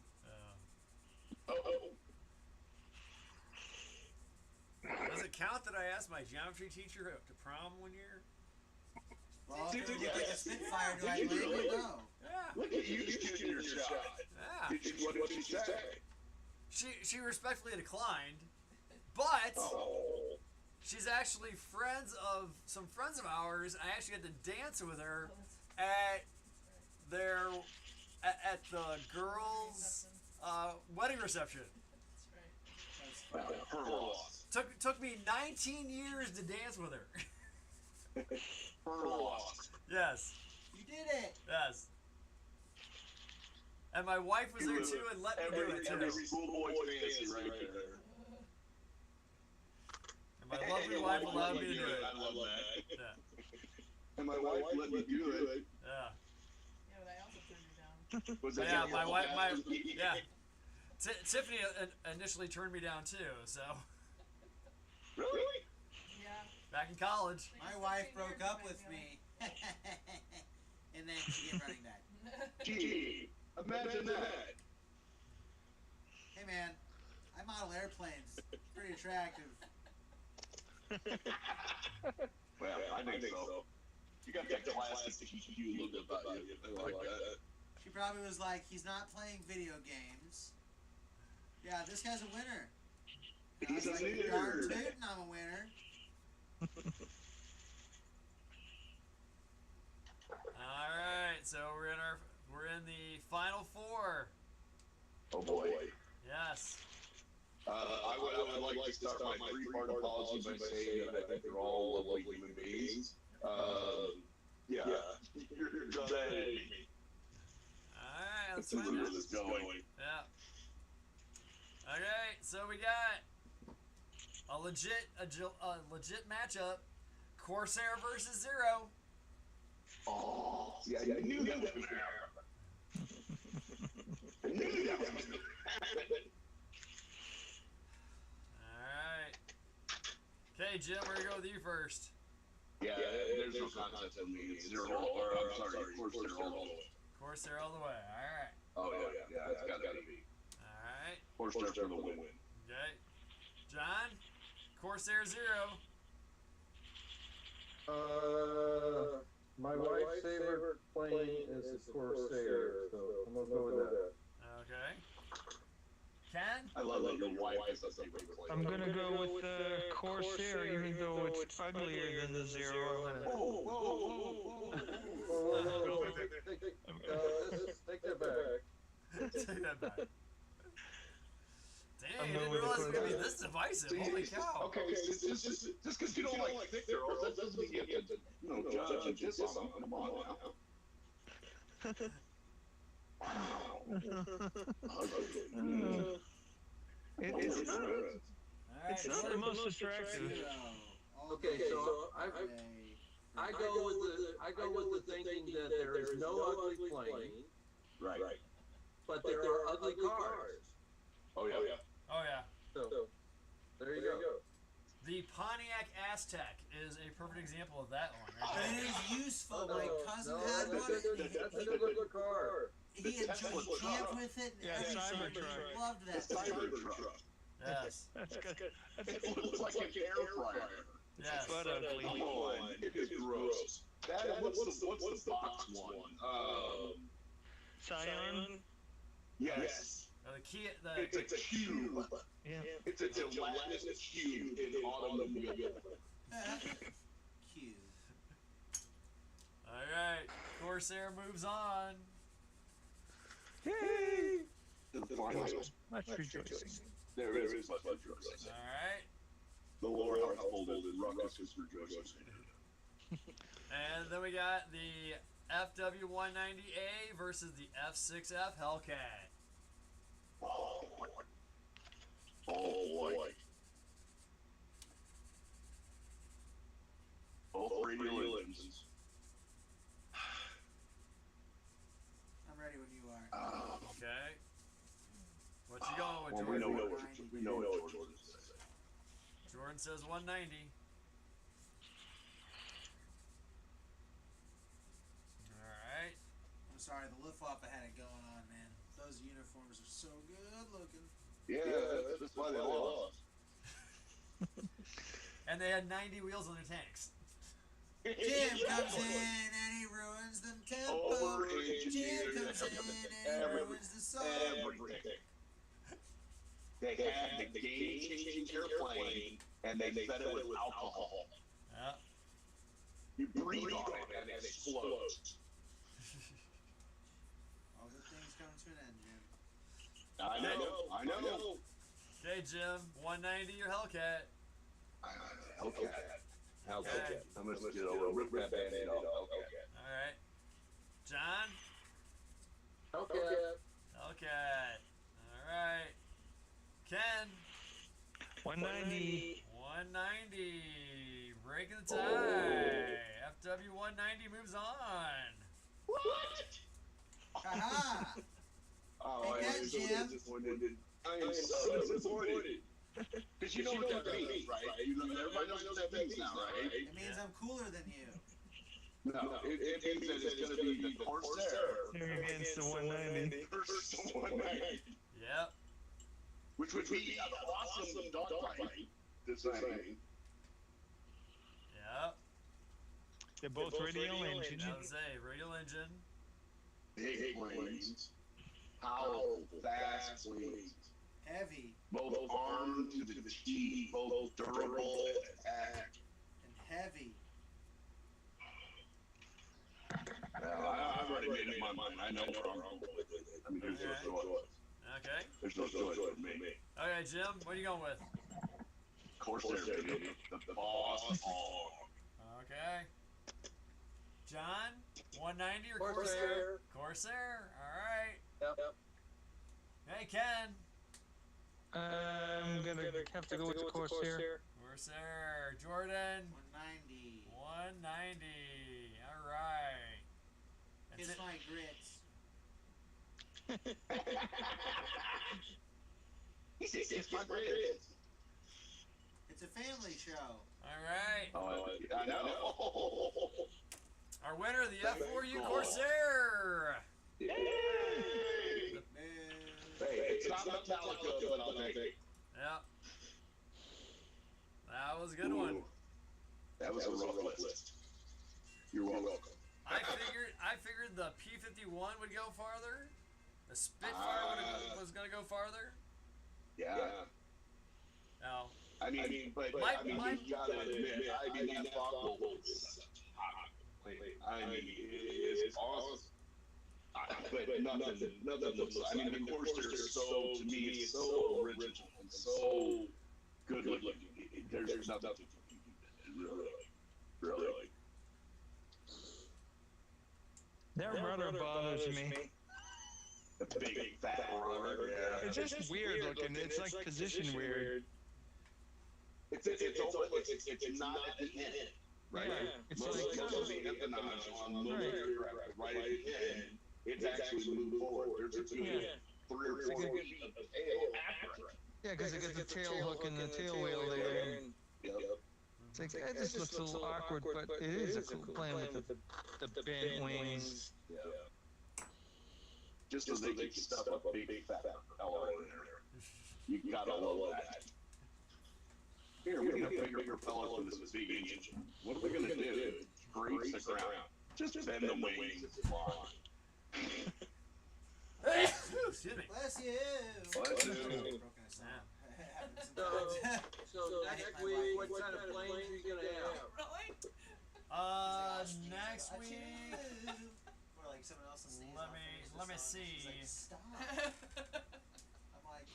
Does it count that I asked my geometry teacher to prom one year? Well, Did if you you- look at the Spitfire, do I Did you blame really? you? No. Yeah. Look at you shooting your shot. Yeah. What did she say? She respectfully declined, but Oh. she's actually some friends of ours. I actually had to dance with her at their at the girls' wedding reception. That's right. Well, her loss. Took me 19 years to dance with her. Her loss. Yes, You did it. yes. And my wife was there too and let me do it Every too. schoolboy's fantasy right there. And my lovely wife allowed me to do it. I love that. Yeah, And my wife let me do it. yeah. Yeah, but I also turned you down. Was Yeah, that my wife, yeah. Tiffany initially turned me down too. So Really? Yeah. back in college. My wife broke up with me. And then she came running back. Gee, imagine that. Hey man, I model airplanes. Pretty attractive. Well, I think so. You got that classic EQ a little bit about you. I like that. She probably was like, he's not playing video games. Yeah, this guy's a winner. And I He's was a like, darn nerd. tootin', I'm a winner. All right, so we're in the final four. Oh boy. Yes. I would like to start my three-part apology by saying that I think they're all lovely human beings. Yeah, you're done editing me. All right, let's Let's see find where out. this is going. Yeah. Okay, so we got a legit matchup: Corsair versus Zero. Oh, yeah, I knew that was going to happen. I knew that was going to happen. All right. Okay, Jim, we're gonna go with you first. Yeah, there's no contest for me. It's zero, or I'm sorry, of course they're all the way. Corsair all the way. All right. Oh, yeah, it's got to be. All right. Horse for the win. Okay. John, Corsair Zero. My wife's favorite plane is the Corsair, so I'm gonna go with that. Okay. Ken. I love that your wife is a favorite plane. I'm gonna go with the Corsair, even though it's uglier than the Zero. I'm gonna- Take that back. Take that back. Dang, I I'm didn't going with realize it was gonna be Corsair. this divisive. Holy cow. Okay, just because you don't like thick girls, that doesn't mean you have to, judge and diss on them. Come on now. It's not. Alright, It's not the most attractive. Zero. All Okay, day. so I go with the thinking that there is no ugly plane, Right. but there are ugly cars. Oh, yeah. Oh yeah. So there you go. The Pontiac Aztec is a perfect example of that one. But Right it is useful. My cousin No, had one. that's a good car. He enjoyed camp with it and Yeah, everything. Cybertruck. He loved that. Cybertruck. there. Yes. That's good. It looks like an air fryer. Yes. But ugly. Come on, it is gross. What's the box one? Scion. Yes. The key. It's a cube. Yeah. It's a gelatinous cube in automobile. Cute. All right. Corsair moves on. Yay! The finals. Much rejoicing. There is much rejoicing. All right. The lower household is ruckus is rejoicing. And then we got the FW190A versus the F6F Hellcat. Oh boy. Jordan says 190. Alright. I'm sorry, the Luftwaffe had it going on, man. Those uniforms are so good looking. Yeah, that's why they lost. And they had 90 wheels on their tanks. Jim comes in and he ruins the tempo. Jim comes in and he ruins the song. Everything. They had the game-changing airplane, and they fed it with alcohol. Yeah. You breathe on it, and it explodes. All good things come to an end, Jim. I know. Okay, Jim. 190 your Hellcat. Okay. Okay. I'm gonna get over rip that band-aid off. Okay. Alright. John? Okay. Hellcat. Alright. Ken? 190. 190. Breaking the tie. FW 190 moves on. Haha! Oh, Hey, I am so Jim. disappointed. I am so disappointed. Because you know what that means, right? Everybody knows what that means now, right? It means I'm cooler than you. No, it means that it's going to be the Corsair Here against the 190. versus the 190. Yep. Which would be an awesome dogfight. Just saying. Yep. They're both radial engine. I would say radial engine. Big planes. Powerful, fast planes. Heavy Both armed to the teeth, both durable, attack. and heavy. I've already made up my mind. I know where I'm going with it. I mean, there's no choice. Okay. There's no choice for me. Okay, Jim, what are you going with? Corsair, baby. The boss. Okay. John, 190 or Corsair? Corsair. Alright. Yep. Hey, Ken. I'm gonna have to go with the Corsair. Corsair. Jordan. 190. 190. Alright. That's Kiss it. my grits. He says, it's my grits. It's a family show. Alright. Oh, I know. Our winner, the F4U cool. Corsair. Hey, it's not Metallica, but I'll take it. Yep. That was a good one. That was a rough list. You're welcome. I figured the P-51 would go farther. The Spitfire was going to go farther. Yeah. No. I mean, but you gotta admit, that Foghorn was hot. I mean, it's awesome. But nothing looks. I mean, of course, there's to me, it's so original and so good looking. There's nothing. Really. That rudder bothers me. The big fat rudder. Yeah. It's just weird looking. It's like position weird. It's not at the end, right? Yeah, it's Most like of the empennage on military aircraft, right at the end, it's actually moved forward. There's a good 3 or 4 feet of tail after it. Yeah, because it got the tail hook and the tail wheel there. And Yep. it's like, that just looks a little awkward, but it is a cool plan with the bent wings. Yeah. Just so they can stuff a big fat propeller in there. You gotta love that. Here, we need a bigger propeller for this big engine. What are we gonna do? Grease the ground. Just bend the wings and fly. Excuse me. Bless you. Bless you. Broken a song. Having some fun. So next week, what kind of planes are you gonna have? Really? Next week. Or like someone else will sing his Let own me- finish the let me song, and she's like, see. stop. I'm like,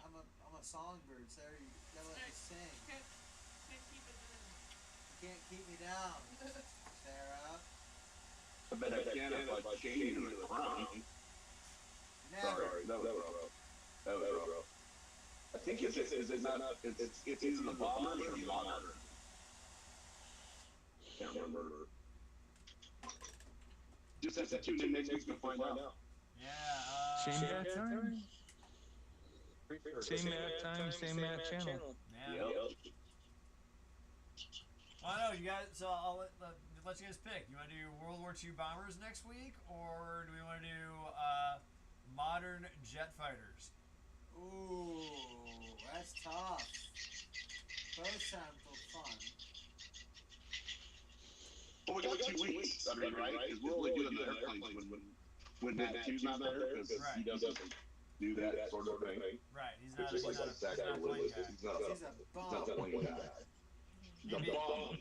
I'm a songbird, Sarah. You gotta let me sing. Can't keep it in. You can't keep me down, Sarah. I bet I can if I change the crown. Never. Sorry, that was rough. I think is it not? It's either the bombers or the honor. Can't remember. Just have to tune in next week to find out. Yeah. Same bat time? Same bat time, same bat channel. Yeah. Yep. Well, I know you guys. So I'll let you guys pick. You want to do World War II bombers next week, or do we want to do modern jet fighters? Ooh, that's tough. Both sound fun. Well, we got 2 weeks. I mean, right? Because we're only doing the airplanes when Matthew's not there, because Right. he doesn't do that sort of thing. Right. He's It's not. just He's like not. that He's not a plane guy. He's not He's a a bum. plane guy. The He'd be- bomb.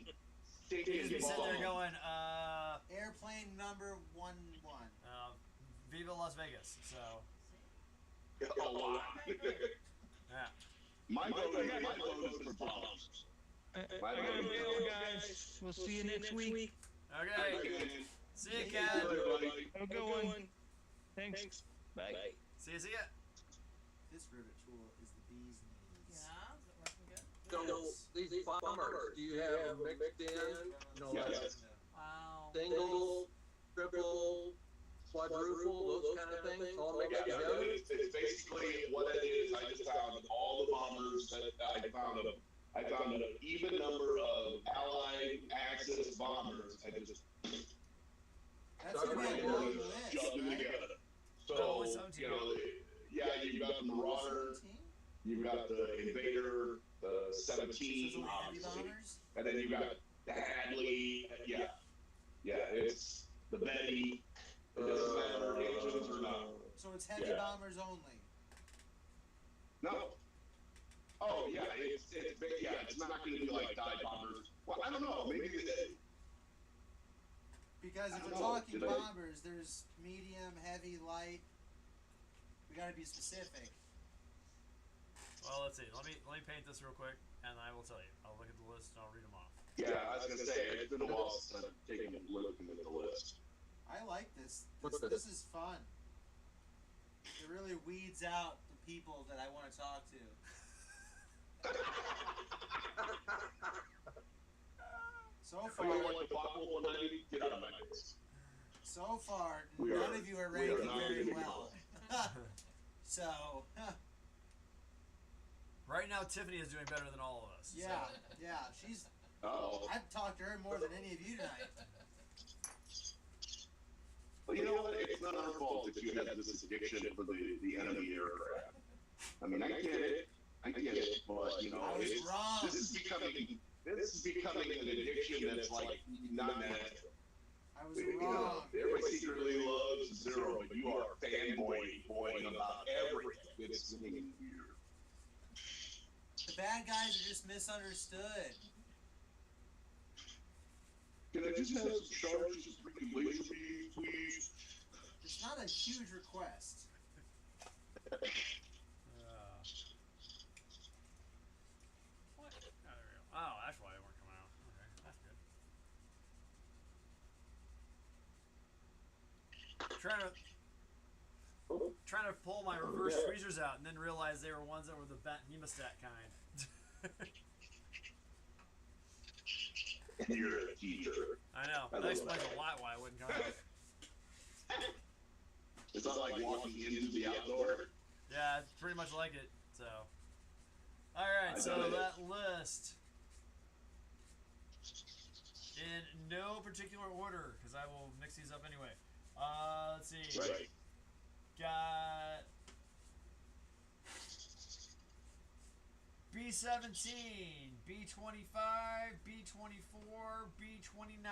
He'd just be sitting there going, Airplane number 11. Viva Las Vegas. So A lot. yeah. My vote is for bombs. I gotta go, guys. We'll see you next week. Okay. See you, Ken. Everybody. Have a good one. Thanks. Bye. See ya. This rivet tool is the bee's knees. Yeah, is it working good? So these bombers, do you have them mixed in? You know, like Yes. Wow. single, triple, quadruple, those kind of things, all mixed Yeah, together? it's basically what it is. I just found all the bombers that I found an even number of Allied Axis bombers. I just That's gonna be a long list, shoved them right? together. Oh, So, it's 17. you know, yeah, you've got the Marauder, 17? you've got the Invader, the So it's 17, only heavy obviously, bombers? and then you've got the Hadley. Yeah, it's the Betty. It doesn't matter engines or not. So it's heavy Yeah. bombers only. No. Oh yeah, it's big. Yeah, it's not going to be like dive bombers. Well, I don't know. Maybe Because I if don't we're know. talking Did I- bombers, there's medium, heavy, light. We gotta be specific. Well, let's see. Let me paint this real quick, and I will tell you. I'll look at the list and I'll read them off. Yeah, I was going to say it's been a while since I've taken a look at the list. I like this. What's This is fun. It really weeds out the people that I want to talk to. So Oh, far, you want the Bachel 190? Get out of my face. so far, We none are- of you are we are ranking not very getting well. So, Right now, Tiffany is doing better than all of us. yeah, So. yeah. She's. Oh. I've talked to her more than any of you tonight. Well, you know what? It's not our fault that you have this addiction for the enemy aircraft. I mean, I get it, but you know, I was wrong. this is becoming an addiction that's like not natural. I was You wrong. know, everybody secretly loves Zero, but you are fanboying about everything. It's weird. The bad guys are just misunderstood. Can I just have some sharks just freaking laser beams, please? It's not a huge request. What? Oh, there we go. Oh, that's why they weren't coming out. Okay, that's good. Trying to pull my reverse freezers out and then realize they were ones that were the bent hemostat kind. You're a teacher. I know. I That love explains that. a lot why it wouldn't come out. It's not like walking into the outdoor. Yeah, it's pretty much like it. So, all right. I So got it. that list, in no particular order, because I will mix these up anyway. Let's see. Right. Got B-17, B-25, B-24, B-29.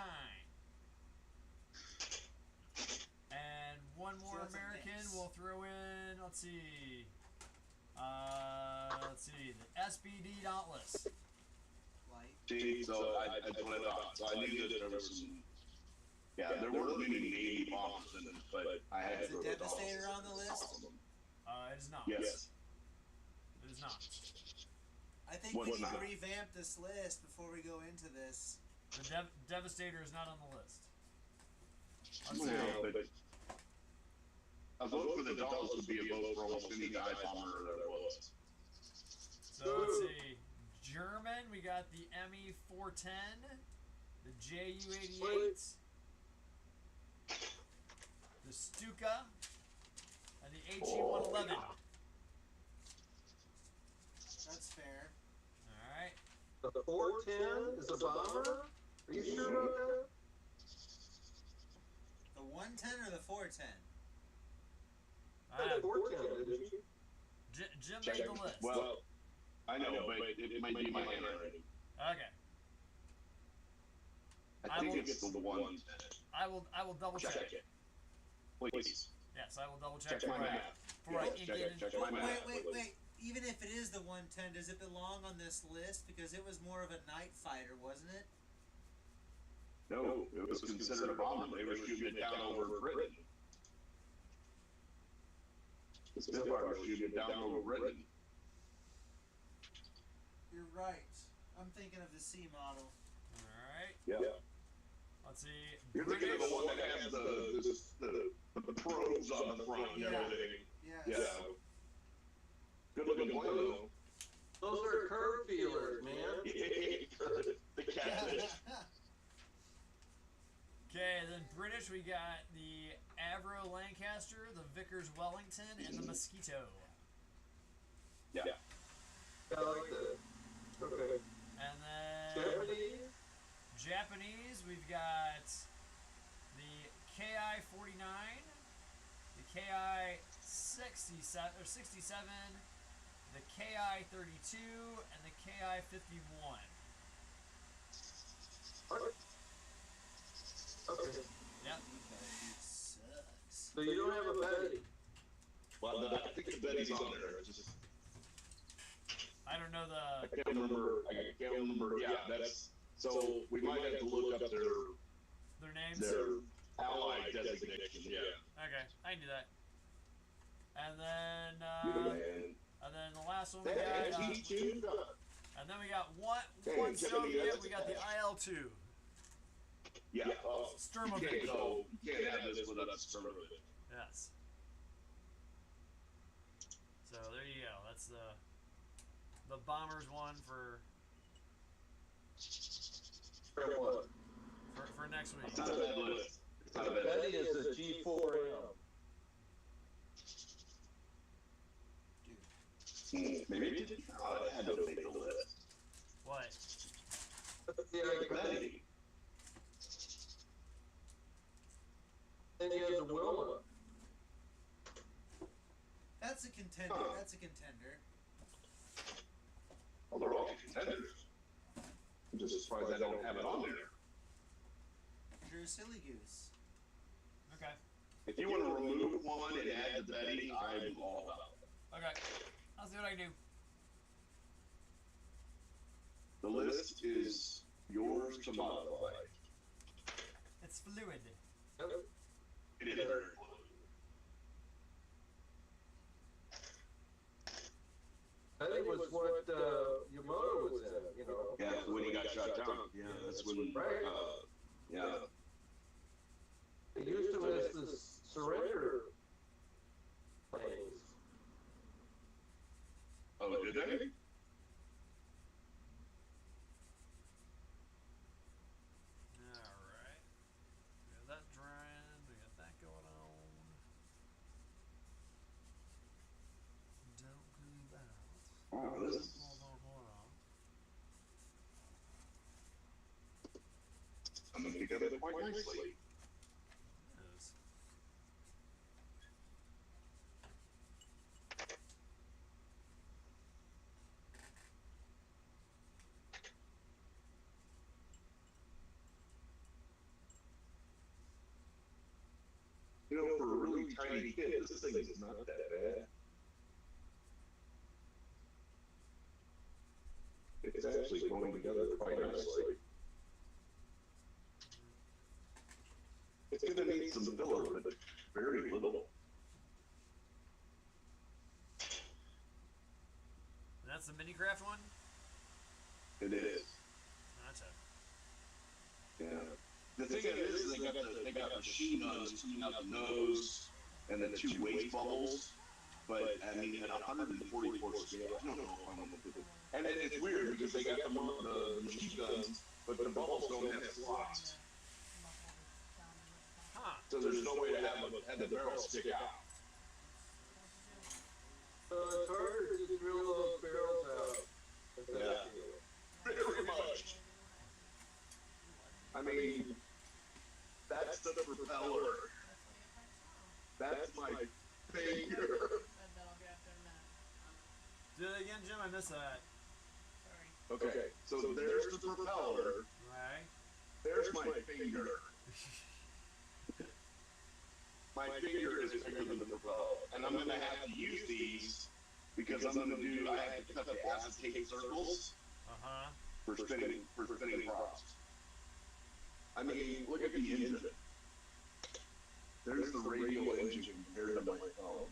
And one more So that's a American mix. we'll throw in, let's see, the SBD Dauntless. Light. See, so I put it on. So I knew that there was some. Yeah, there weren't many Navy bombers in it, but I had Is to the throw Devastator all on the of list? them. It is not. Yes. It is not. I think What's we need to not? revamp this list before we go into this. The Devastator is not on the list. Let's Well, see. but a vote for the Dauntless would be a vote for almost any dive bomber there was. So let's see. German, we got the ME-410, the JU-88, the Stuka, and the HE-111. That's fair. All right. The 410 is a bomber? Are you sure about that? The 110 or the 410? I had 410, didn't you? Jim made the list. Well, I know, but it might be my handwriting. Okay. I think it's the one. I will double check. Check it. Please. Yes, I will double check Check my before I- math. before I Yeah, ink check it it, in. check my math. Wait. Even if it is the 110, does it belong on this list? Because it was more of a night fighter, wasn't it? No, it was considered a bomber. They were shooting it down over Britain. The Spitfire was shooting it down over Britain. You're right. I'm thinking of the C model. Alright. Yeah. Let's see. You're thinking of the one that has the probes on the front and Yeah. everything. Yes. Yeah. Good looking plane though. Those are curve feelers, man. The catfish. Okay, then British, we got the Avro Lancaster, the Vickers Wellington, and the Mosquito. Yeah. I like that. Okay. And then Japanese, we've got the KI-49, the KI-67, the KI-32, and the KI-51. Okay. Yep. Sucks. So you don't have a Betty? Well, I think the Betty's on there. It's just, I don't know I the. can't remember. Yeah, that's. So we might have to look up Their names. their allied designation. Yeah. Okay, I can do that. And then, Man. and then the last one we Hey, got, he's tuned up. and then we got one Hey, Soviet. that's We got the IL-2. Yeah. You Sturmovik. can't have this without Sturmovik. Yes. So there you go. That's the bombers one for next week. It's not a bad list. It's not a bad Betty list. is a G4M. Maybe it didn't. Oh, it had to make the list. What? Yeah, Betty. then you have the Wilma. That's a contender. Huh. That's a contender. Well, they're all contenders. I'm just surprised I don't have it on there. You're a silly goose. Okay. If you want to remove one and add the Betty, I'm all about it. Okay. I'll see what I can do. The list is yours to modify. It's fluid. It is very close. Betty was what Yamato was in, you know. Yeah, when he got shot down. Yeah, that's when. Right. Yeah. They used them as the surrender planes. Oh, did they? Alright. We got that drying. We got that going on. Don't glue out. Oh, this is. Hold on. I'm gonna pick it up quite nicely. Yes. You know, for a really tiny kid, this thing is not that bad. It's actually going together quite nicely. It's gonna need some filler, but very little. That's the mini craft one? It is. Gotcha. Yeah. The thing is, they got machine guns coming out the nose and the two waste bubbles. But I mean, at 144 scale, I don't know if I'm gonna do it. And it's weird because they got the machine guns, but the bubbles don't have slots. Huh. So there's no way to have the barrel stick out. So it's harder to just drill those barrels out. Yeah. Very much. miss that. Sorry. Okay, so there's the propeller. Right. There's my finger. My finger is bigger than the propeller, and I'm gonna have to use these because I have to cut the acetate circles for spinning props. I mean, look at the engine. There's the radio engine compared to my phone.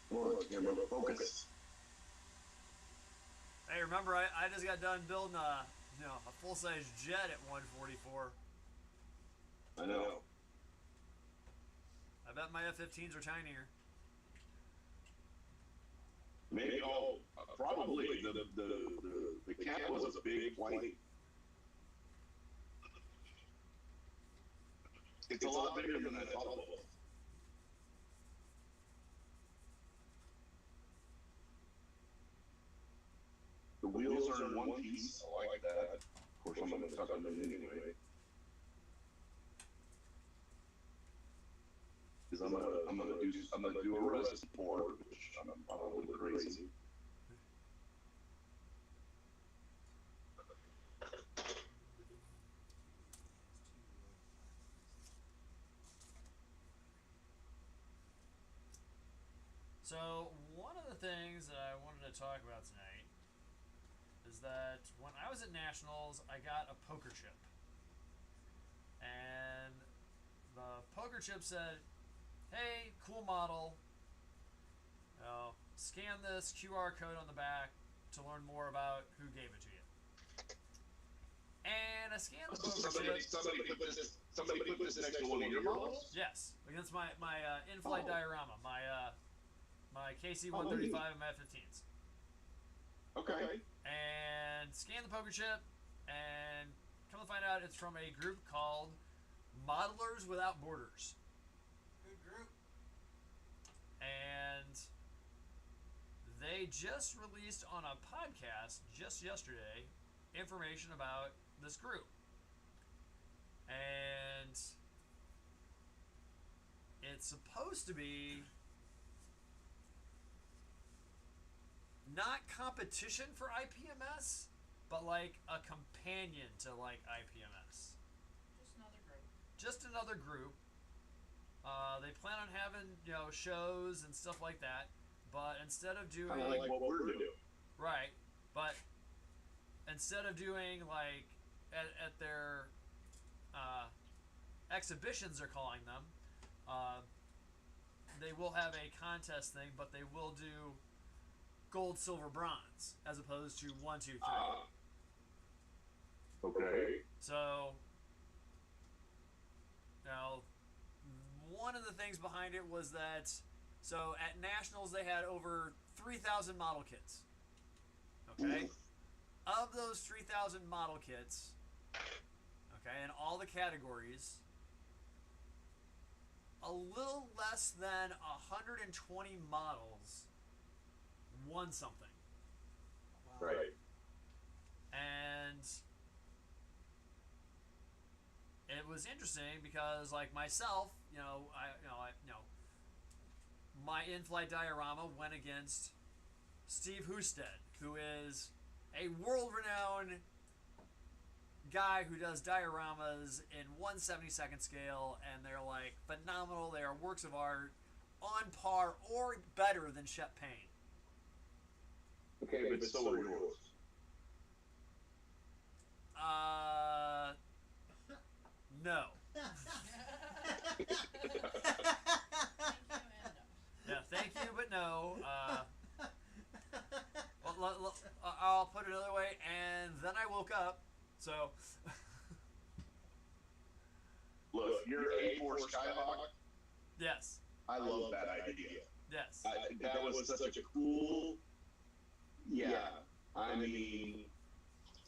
Come on, camera, focus. Hey, remember I just got done building a full size jet at 144. I know. I bet my F-15s are tinier. Maybe probably the cat was a big plane. It's a lot bigger than I thought it was. The wheels are in one piece. I like that. Of course, I'm gonna suck on them anyway. Because I'm gonna do a rest report, which I'm probably crazy. So one of the things that I wanted to talk about tonight is that when I was at Nationals, I got a poker chip, and the poker chip said, "Hey, cool model. Scan this QR code on the back to learn more about who gave it to you." And I scanned the poker chip. Somebody put this next to one of your models? Yes, against my in-flight diorama, my KC-135 and my F-15s. Okay. And scan the poker chip, and come to find out it's from a group called Modelers Without Borders. Good group. And they just released on a podcast just yesterday information about this group. And it's supposed to be not competition for IPMS, but like a companion to like IPMS. Just another group. They plan on having shows and stuff like that, but instead of doing Kind of like what we're doing. right, but instead of doing like at their exhibitions, they're calling them, they will have a contest thing, but they will do gold, silver, bronze, as opposed to 1, 2, 3. Okay. So, one of the things behind it was that, so at Nationals they had over 3,000 model kits. Okay? Of those 3,000 model kits, okay, in all the categories, a little less than 120 models won something. Wow. Right. And it was interesting because, like myself, my in-flight diorama went against Steve Husted, who is a world-renowned guy who does dioramas in 1/72nd scale, and they're like phenomenal. They are works of art, on par or better than Shep Payne. Okay, but so are yours. No. Thank you, and Yeah, thank you, but no. I'll put it another way, and then I woke up, so. Look, you're A4 Skyhawk. Yes. I love that idea. Yes. That was such a cool. Yeah. I mean,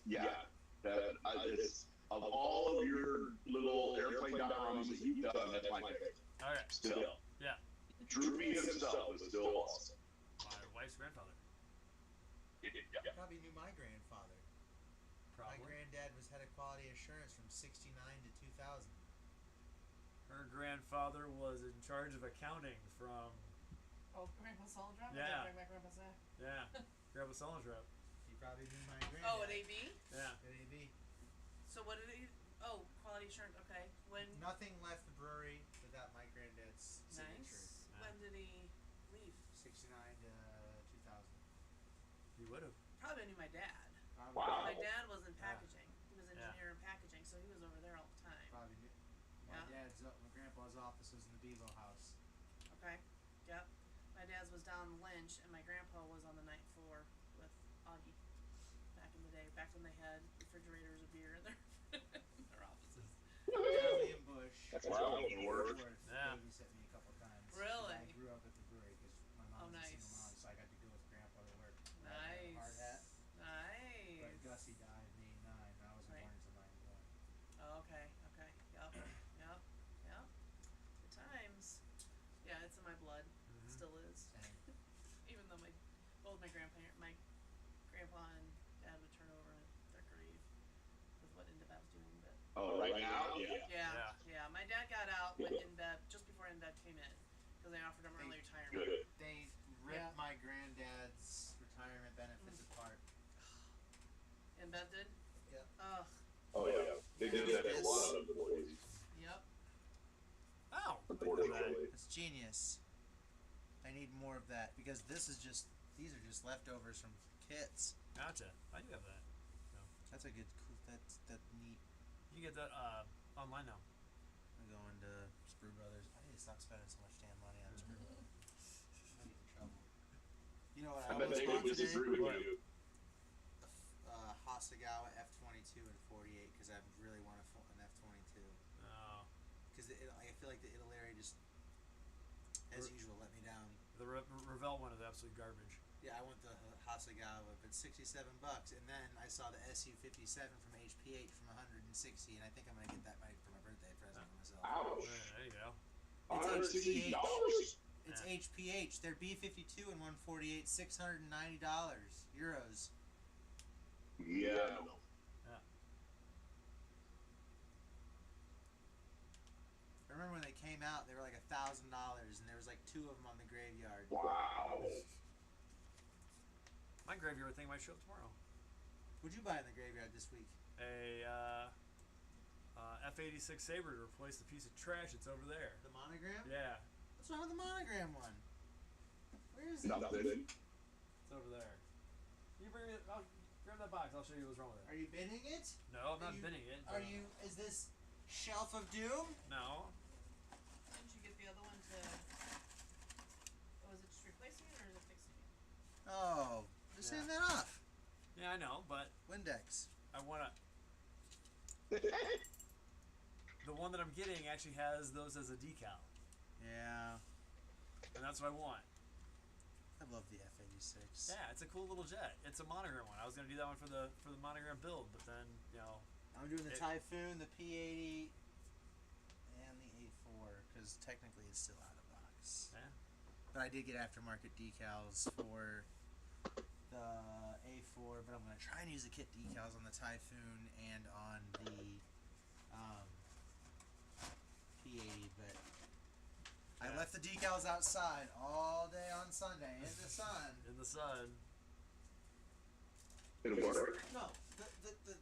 yeah. It's, of all of your little airplane dioramas that you've done, that's my favorite. Okay. Still. Yeah. Droopy himself was still awesome. My wife's grandfather. Yeah. Probably knew my grandfather. My Probably. granddad was head of quality assurance from '69 to 2000. Her grandfather was in charge of accounting from Oh, Grandpa Solid Drop? Yeah. I didn't bring my Grandpa's there. Yeah. Grandpa Solon's rep. He probably knew my granddad. Oh, at AB? Yeah. At AB. So what did he... Oh, quality assurance, okay. When... Nothing left the brewery without my granddad's signature. Nice. Yeah. When did he leave? 69 to 2000. He would have. Probably knew my dad. Probably, Wow. My dad was in packaging. He was Yeah. engineer in packaging, so he was over there all the time. Probably knew. My grandpa's office was in the Bevo house. Okay. Yep. My dad's was down Lynch, and my grandpa was on the ninth floor with Augie. Back in the day, back when they had refrigerators of beer in their in their offices. Charlie and Bush. That's where I was work. Yeah. Babysit me a couple times. Really? I grew up at the brewery because my mom was a nice. single mom, so I got to go with grandpa to work. I had Nice. a hard hat. Nice. But Gussie died in '89, and I wasn't Right. born until '91. Oh, okay. Okay. Yep. Yep. Yep. Good times. Yeah, it's in my blood. Mhm. Still is. Same. Even though both my grandpa and dad would turn over in their grave with what InDev was doing, but Oh, right now? Yeah. yeah. My dad got out when InBev, just before InBev came in, because they offered him early retirement. Good. They ripped Yeah. my granddad's retirement benefits apart. InBev did? Yep. Ugh. Oh, yeah. They did that to a lot of employees, Yep. Oh. unfortunately. It's genius. I need more of that because these are just leftovers from kits. Gotcha. I do have that. That's a good, that's neat. You can get that online now. I'm going to Sprue Brothers. I need to stop spending so much damn money on Sprue. I get in trouble. You know what I I bet almost they bought would today? disagree with you. Hasegawa F22 and 48 because I really want an F22 Oh. because I feel like the Italeri just, as usual, let me down. The Revell one is absolute garbage. Yeah, I want the Hasegawa, but $67, and then I saw the SU57 from HPH from 160, and I think I'm gonna get that for my birthday present for myself. Ouch. There you go. It's $160? It's Yeah. HPH. They're B52 and 148, $690 euros. Yeah. I remember when they came out, they were like $1,000, and there was like 2 of them on the graveyard. Wow. My graveyard thing might show up tomorrow. What'd you buy in the graveyard this week? A F86 Sabre to replace the piece of trash that's over there. The monogram? Yeah, What's wrong with the monogram one? Where is it? Nothing. it's over there. You bring it. I'll grab that box. I'll show you what's wrong with it. Are you binning it? No, I'm not you- binning it. Are but- you? Is this Shelf of Doom? No. Didn't you get the other one to... Was it just replacing it, or is it fixing it? Oh, just Yeah. hand that off. Yeah, I know, but Windex. I wanna. The one that I'm getting actually has those as a decal, Yeah, and that's what I want. I love the F86. Yeah, it's a cool little jet. It's a monogram one. I was gonna do that one for the monogram build, but then I'm doing the It- Typhoon, the P80, and the A4 because technically it's still out of box. Yeah. But I did get aftermarket decals for the A4, but I'm gonna try and use the kit decals on the Typhoon and on the P80. But I Yeah. left the decals outside all day on Sunday in the sun. in the sun. It'll work. No,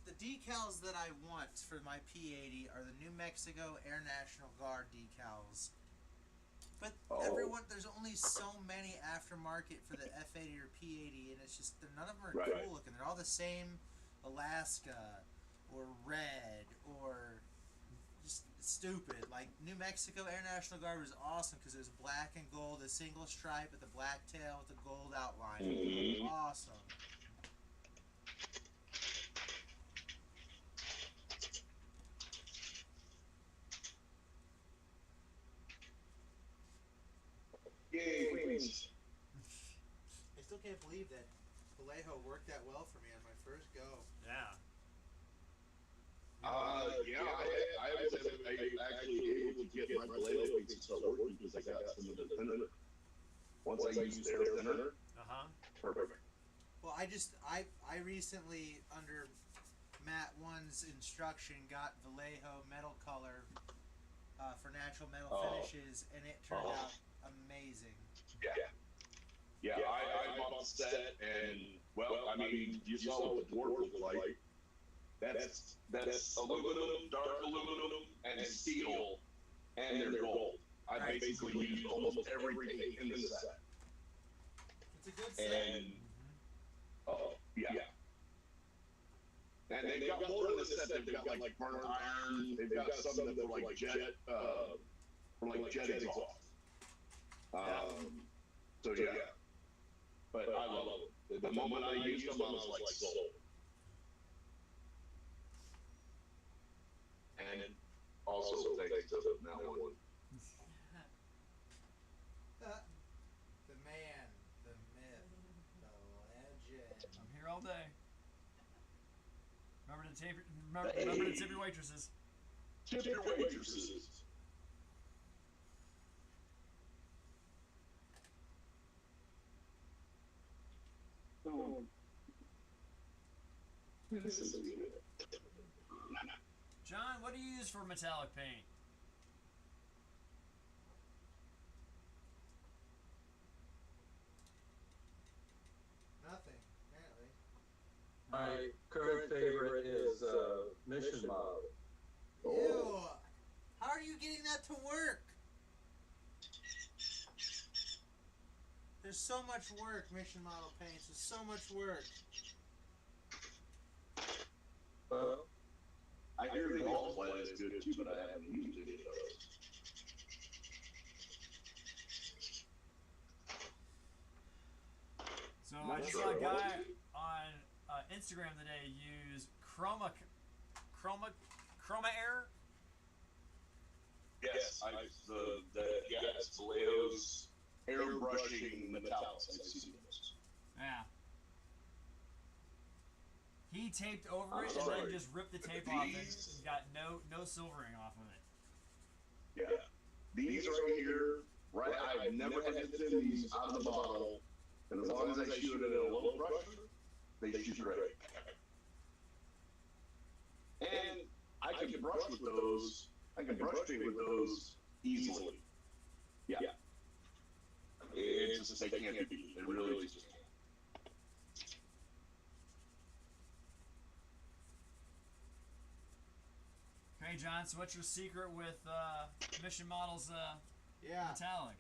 the decals that I want for my P80 are the New Mexico Air National Guard decals. But Oh. there's only so many aftermarket for the F80 or P80, and it's just none of them are Right. cool looking. They're all the same Alaska or red or just stupid. Like New Mexico Air National Guard was awesome because it was black and gold, a single stripe with the black tail with the gold outline. Mhm. Awesome. Yay, wings. I still can't believe that Vallejo worked that well for me on my first go. Yeah. Yeah, I was actually able to get my Vallejo piece to start working because I got some of the thinner. Once I used their thinner, Uh huh. perfect. Well, I recently under Matt One's instruction got Vallejo metal color for natural metal Oh. finishes, and it turned Oh. out amazing. Yeah. Yeah, I bought the set, and well, I mean, you saw what the dwarf looked like. That's aluminum, dark aluminum, and steel, and they're gold. I basically used almost everything in the set. It's a good set. And yeah. And they've got more in the set. They've got like burnt iron. They've got some that are like jet exhaust. So yeah. But I love them. The moment I used them, I was like sold. And also thanks to that one. The man, the myth, the legend. I'm here all day. Remember to tip your waitresses. Tip your waitresses. Oh. This is good. John, what do you use for metallic paint? Nothing, apparently. My current favorite is Mission Model. Ew! How are you getting that to work? There's so much work, Mission Model paints. There's so much work. Well, I hear the alt play is good too, but I haven't used any of those. So I just saw a guy on Instagram today use Chroma Air. Yes, it's Vallejo's airbrushing metallics. I've seen those. Yeah. He taped over it and then just ripped the tape off and got no silvering off of it. Yeah. These right here, right? I've never had to thin these out of the bottle, and as long as I shoot it in a low pressure, they shoot great. And I can brush with those. I can brush paint with those easily. Yeah. It's just they can't be beat. They really just can't. Okay, John. So what's your secret with Mission Models metallic?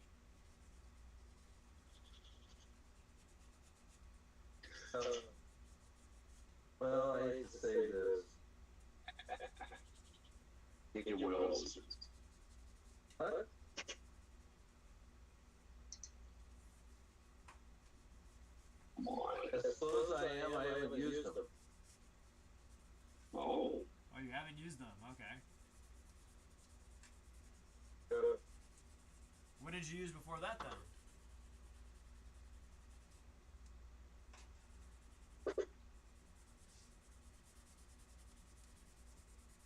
well, I hate to say this. It will. What? Come on. As close as I am, I haven't used them. Oh. Oh, you haven't used them. Okay. What did you use before that then?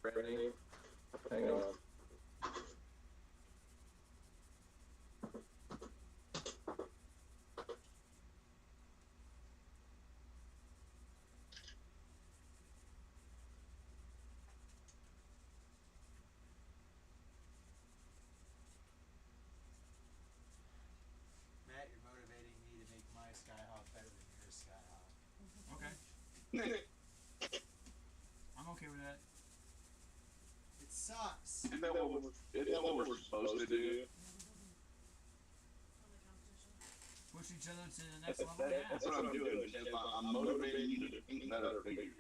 Ready? Hang on. Matt, you're motivating me to make my Skyhawk better than your Skyhawk. Okay. I'm okay with that. It sucks. Isn't that what we're supposed to do? Push each other to the next level. Yeah. That's what I'm doing. I'm motivating you to paint better figures.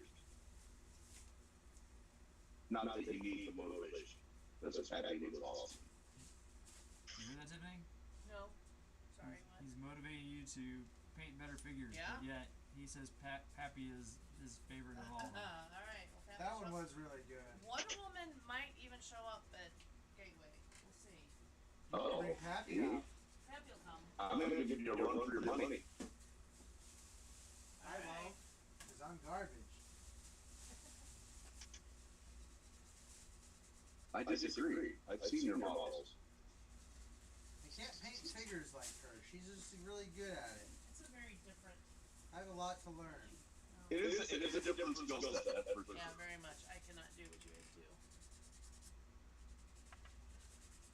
Not that you need the motivation. That's what Happy needs awesome. You hear that, Tiffany? No. Sorry, what? He's motivating you to paint better figures. Yeah? But yet he says Pappy is his favorite of all. of them. Alright, well, Pappy That one show- was really good. Wonder Woman might even show up at Gateway. We'll see. Oh. Bring Pappy out. Pappy will come. I'm going to give you a run for your money. I won't, because I'm garbage. I disagree. I've seen your models. I can't paint figures like her. She's just really good at it. It's a very different. I have a lot to learn. It is a different skill set, that's for sure. Yeah, very much. I cannot do what you guys do.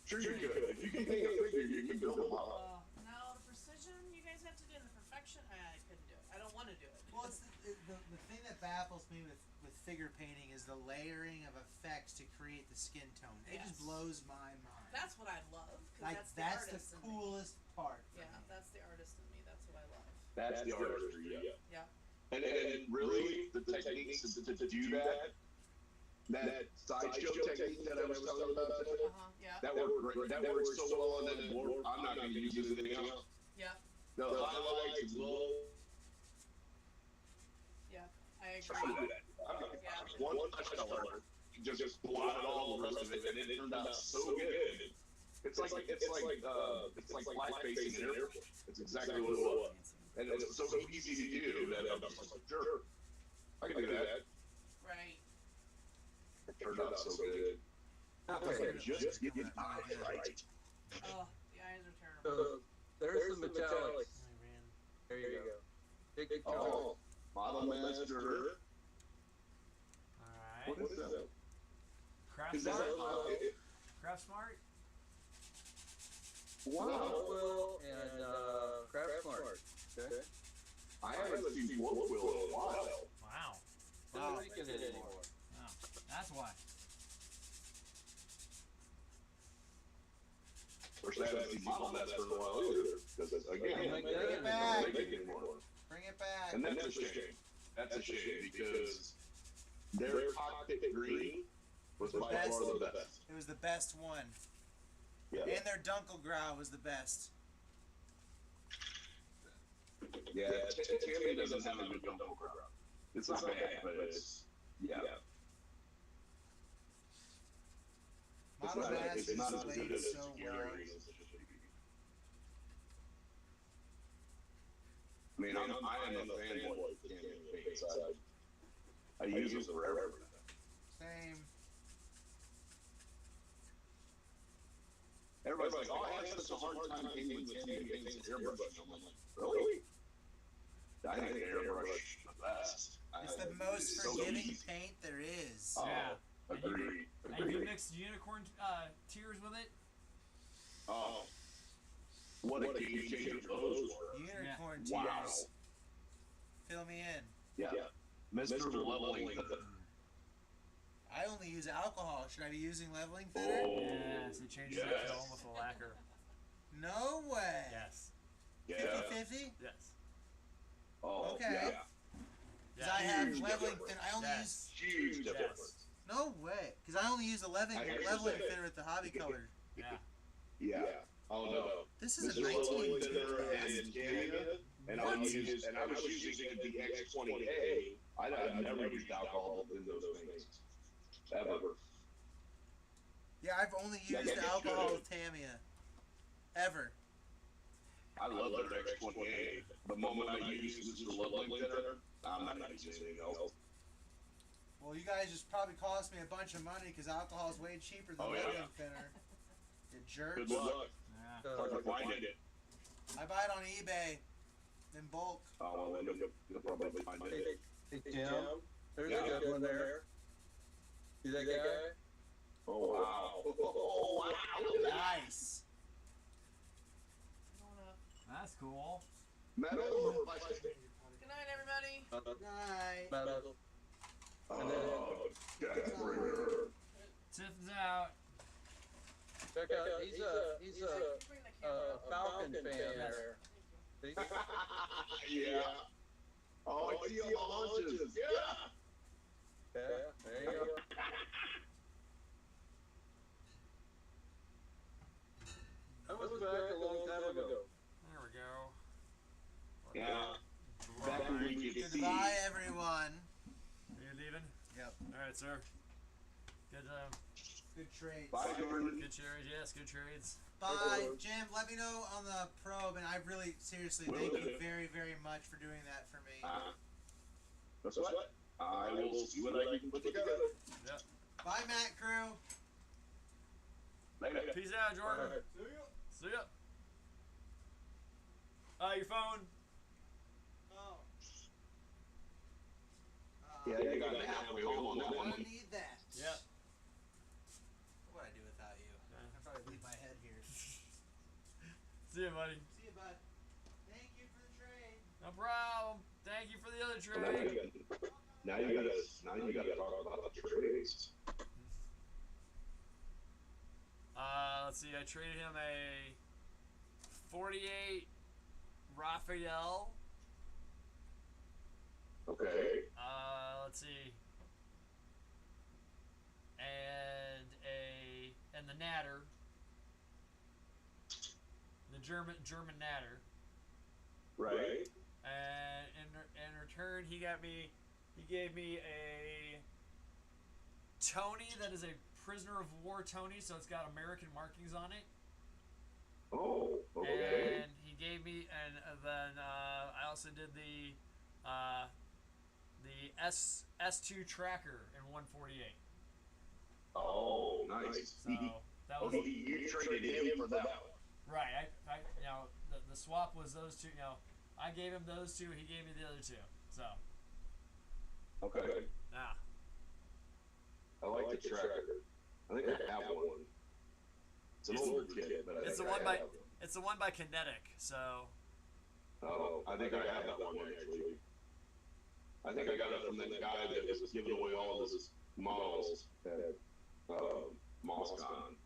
Sure you could. If you can paint a figure, you can build a model. No, the precision you guys guys have to do in the perfection, I couldn't do it. I don't want to do it. Well, it's the thing that baffles me with figure painting is the layering of effects to create the skin tone. It just Yes. blows my mind. That's what I love. Cause like that's the that's artist the in me. coolest part. For Yeah, me. that's the artist in me. That's what I love. That's the artistry, yeah. Yeah. And really, the techniques to do that sideshow technique that I was telling you about today, Yeah. that worked great. That worked so well, and then I'm not going to use anything else. Yeah. The highlights, low. Yeah. I Try to agree. do that. One touch color, just blot all the rest of it, and it turned out so good. It's like flat facing an airport. It's exactly what it was, and it was so easy to do that I'm just like, sure, I can do that. Right. It turned out so good. Okay. Just get the eyes right. Oh, the eyes are terrible. So there's the metallics. I ran. There you go. Big chunk. Oh, Model Master. Alright. What is that? Craft Is that Smart? Craft Smart? wow. Will and Craft Smart. Okay. I haven't seen Wolf Will in a while. Wow. Not making it anymore. Wow. That's why. Of course, I haven't seen Model Master in a while either. Because, again, Bring they it don't back. make it anymore. Bring it back. And that's a shame. That's a shame because their cockpit green was by best. far the best. It was the best one, Yeah. and their Dunkelgrau was the best. Yeah, Tammy doesn't have a good Dunkel crowd. It's not bad, but it's, yeah. It's Model not, Masters it's not as played good as so well. Gary. I mean, I am a fanboy of Tammy paints. I use them forever. Same. Everybody's like, oh, I have such a hard time painting with Tammy paints and airbrush. I'm like, really? I think airbrush the best. It's the most so forgiving easy. paint there is. Oh, Yeah. agreed. And you mixed unicorn tears with it? Oh, what a game changer those were. Unicorn Wow. tears. Fill me in. Yeah. Mr. Leveling Thinner. I only use alcohol. Should I be using leveling thinner? Oh, Yes, it changes it yes. to almost a lacquer. No way. Yes. Yeah. 50-50? Yes. Oh, Okay. yeah. Because I have Huge leveling difference. thinner. I only Yes. Huge Yes. difference. No way. Because I only use the leveling I hear leveling you. thinner with the hobby color. Yeah. Yeah. Oh no. This is a Mr. Leveling 19 Thinner class. and Canada, and I was using the X20A. I've never used alcohol in those things. Ever. Yeah, I've only Yeah, used it's alcohol good. with Tamiya. Ever. I love their X20A. The moment I use Mr. Leveling Thinner, I'm not using anything else. Well, you guys just probably cost me a bunch of money because alcohol is way cheaper than Oh, yeah. leveling thinner. You jerks. Good luck. Yeah. Hard to find it. I buy it on eBay in bulk. Oh, well, then you'll probably find it. Hey, Jim, there's Yeah. a good one there. See that guy? Oh, wow. Oh, wow. Look at that. Nice. Going up. That's cool. Metal or plastic? Good night, everybody. Nice. Metal. Oh, that's rare. Tiff's out. Check out, he's a You bring the camera up. Falcon fan Yes. there. See? Yeah. Oh, I see all the hunches. Yeah. Yeah, there you go. That was back a long time ago. There we go. Yeah. Back when we could see. Goodbye, everyone. Are you leaving? Yep. Alright, sir. Good Good trades. Bye, Jordan. good trades, yes, good trades. Bye, Jim. Let me know on the probe, and I really, seriously, Will thank do. you very, very much for doing that for me. That's what? I will see what I can put together. Yep. Bye, Matt Crew. Later. Peace out, Jordan. Alright. See ya. Your phone. Oh. Yeah, you got an halfway home on that I'm one. gonna need that. Yep. What would I do without you? Yeah. I'd probably leave my head here. See ya, buddy. See you, bud. Thank you for No problem. Thank you for the other So now trade. you gotta talk about the trades. Let's see. I traded him a 48 Raphael. Okay. Let's see. And the Natter. The German Natter. Right. And in return, he gave me a Tony that is a prisoner of war Tony, so it's got American markings on it. Oh, okay. And he gave me, and then I also did the S2 tracker in 148. Oh, nice. So that was You traded him for that one. right. I the swap was those two. I gave him those two. He gave me the other two. So Okay. yeah. I like the tracker. I think I have one. It's an older kit, but It's the one by Kinetic. So Oh, I think I have that one actually. I think I got it from that guy that was giving away all of his models at MossCon.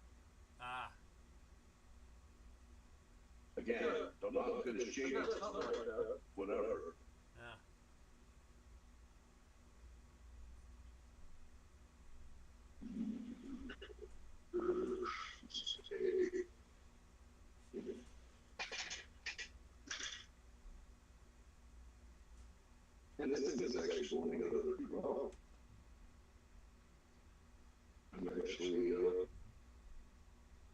Again, don't know how good his shape is, whatever. yeah. And this is actually blowing another 12. I'm actually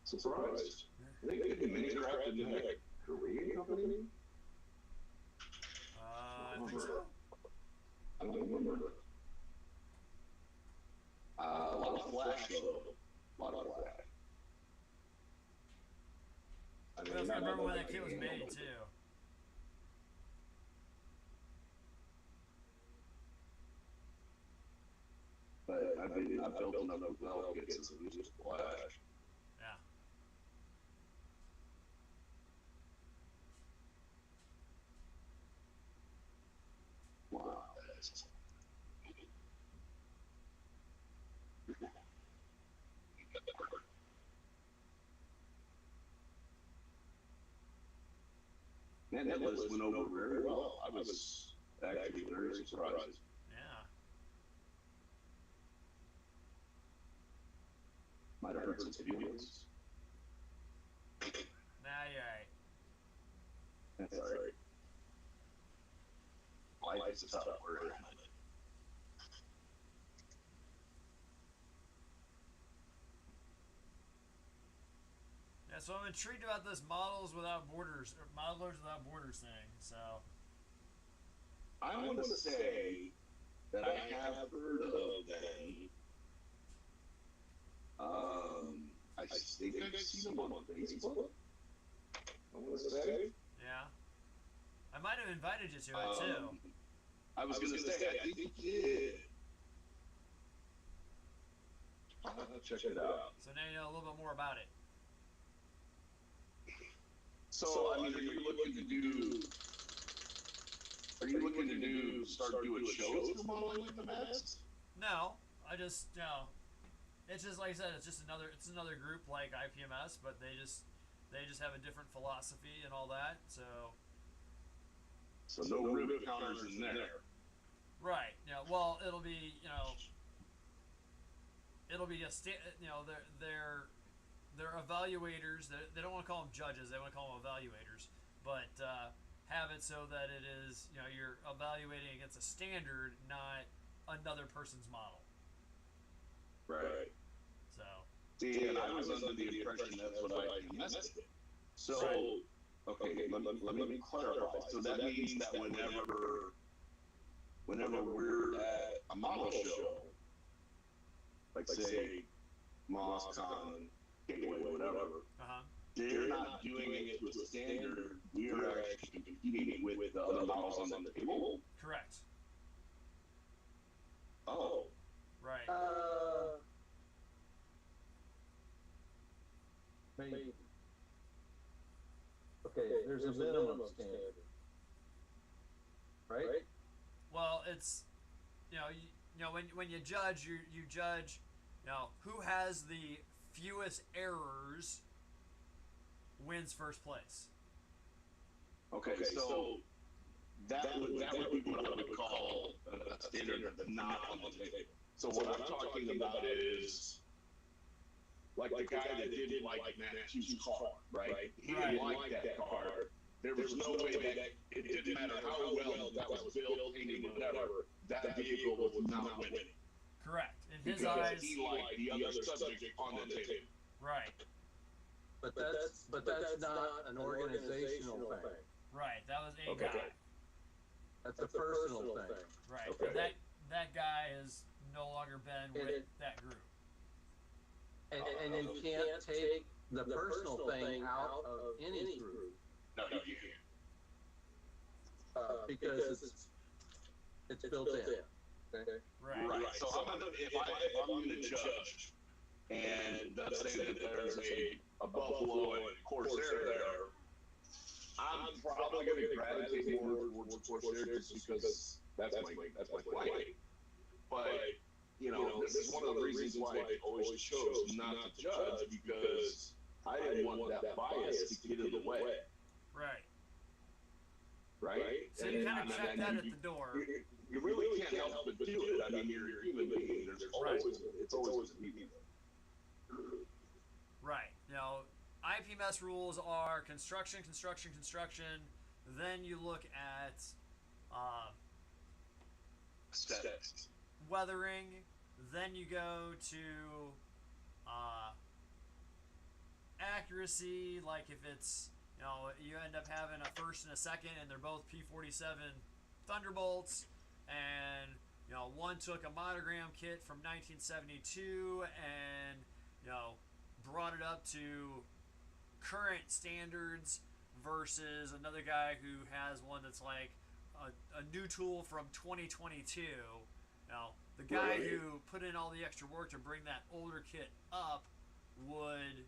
surprised. They did Minicraft in that Korean company? I think so. I don't remember. A lot of Flash though. A lot of Flash. I remember when that kit was made too. But I've built enough well kits since we used Flash. Yeah. Wow. Man, that list went over very well. I was actually very surprised. Yeah. Might have hurt some feelings. Nah, you're right. That's alright. Life is a tough word. Yeah, so I'm intrigued about this Modelers Without Borders thing. So I want to say that I have heard of them. I think I've seen them on Facebook. I want to say. yeah, I might have invited you to it too. I was going to say, I think you did. I'll check it out. So now you know a little bit more about it. So, I mean, are you looking to start doing shows for modeling with the Mets? No, I just it's just like I said, it's another group like IPMS, but they just have a different philosophy and all that. So no rib counters in there. right, well, it'll be just they're evaluators. They don't want to call them judges. They want to call them evaluators. But have it so that it is you're evaluating against a standard, not another person's model. Right. So. See, and I was under the impression that's what IPMS did. So, okay, let me clarify. So that means that whenever we're at a model show, like say MossCon, Gateway, whatever, they're not doing it to a standard. We are actually competing with the other models on the table. Correct. Oh. Right. Maybe. Okay, there's a minimum standard. right? Well, it's when you judge, you judge, who has the fewest errors wins first place. Okay, so that would be what I would call a standard that's not on the table. So what I'm talking about is like the guy that didn't like Matthew's car, right? He didn't like that car. There was no way that it didn't matter how well that was built, painted, whatever. That vehicle was not winning. Correct. In his Because eyes, he liked the other subject on the table. right, But that's not an organizational thing. right. That was a Okay. guy. That's a personal thing. Right. Okay. And that guy has no longer been with that group. And you can't take the personal thing out of any group. No, you can't. Because it's built in. Okay? Right. Right. So if I'm going to judge, and let's say that there's a Buffalo and Corsair there, I'm probably going to gravitate more towards Corsair just because that's my flight. But this is one of the reasons why I always chose not to judge, because I didn't want that bias to get in the way. Right. Right? So you kind of check that at the door. You really can't help but do it. I mean, you're a human being. It's always a need. Right. IPMS rules are construction. Then you look at Aesthetics. weathering. Then you go to accuracy. Like if it's you end up having a first and a second, and they're both P-47 Thunderbolts, and one took a monogram kit from 1972 and brought it up to current standards versus another guy who has one that's like a new tool from 2022. The guy Right. who put in all the extra work to bring that older kit up would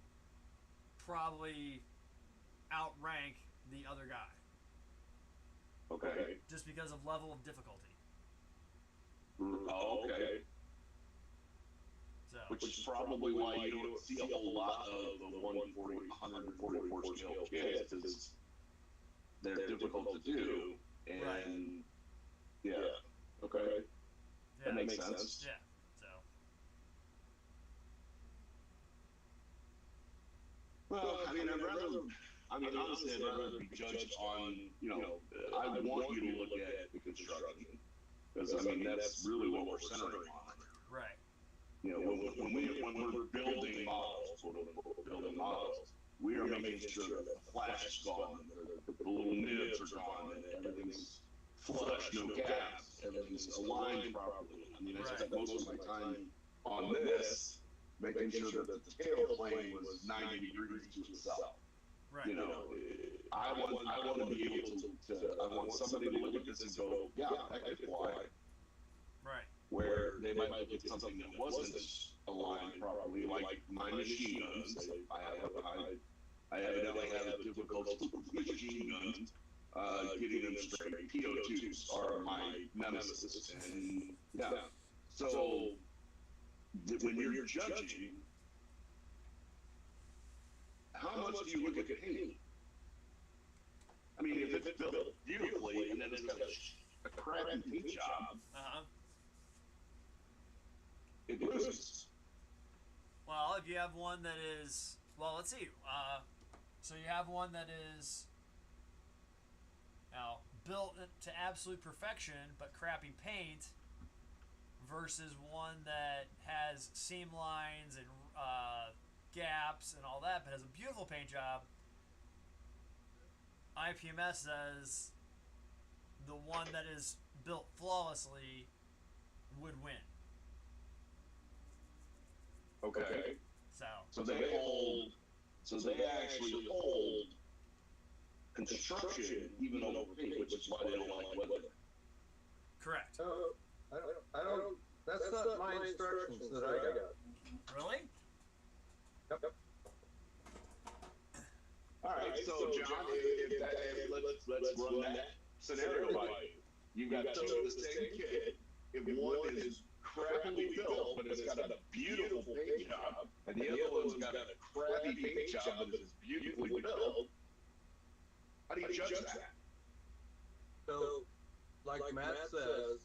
probably outrank the other guy Okay. just because of level of difficulty. Oh, okay. So Which is probably why you don't see a whole lot of the 144 scale kits, because they're difficult to do. And Right. yeah, okay, yeah, that makes sense. yeah. So Well, honestly, I'd rather be judged on, I want you to look at the construction, because that's really what we're centering on. right. When we're building models, quote unquote, building models, we are making sure that the flash is gone, the little nibs are gone, and everything's flush, no gaps, everything's aligned properly. I spent most of my time on this, making sure that the tail plane was 90 degrees to itself. Right. I want to be able to I want somebody to look at this and go, yeah, that could fly. Right. Where they might look at something that wasn't aligned properly, like my machine guns. I evidently have a difficulty with machine guns. Getting them straight. PO2s are my nemesis, and yeah. So when you're judging, how much do you look at the paint? If it's built beautifully and then it's got a crappy paint job, it loses. Well, if you have one that is, let's see. So you have one that is built to absolute perfection but crappy paint, versus one that has seam lines and gaps and all that, but has a beautiful paint job. IPMS says the one that is built flawlessly would win. Okay. So they actually hold construction even over paint, which is why they don't like weather. correct. I don't, that's not my instructions that I got. Really? Yep. All right, so John, let's run that scenario by you. you've got two of the same kit. If one is crappily built, but it's got a beautiful paint job, and the other one's got a crappy paint job that is beautifully built, how do you judge that? So, like Matt says,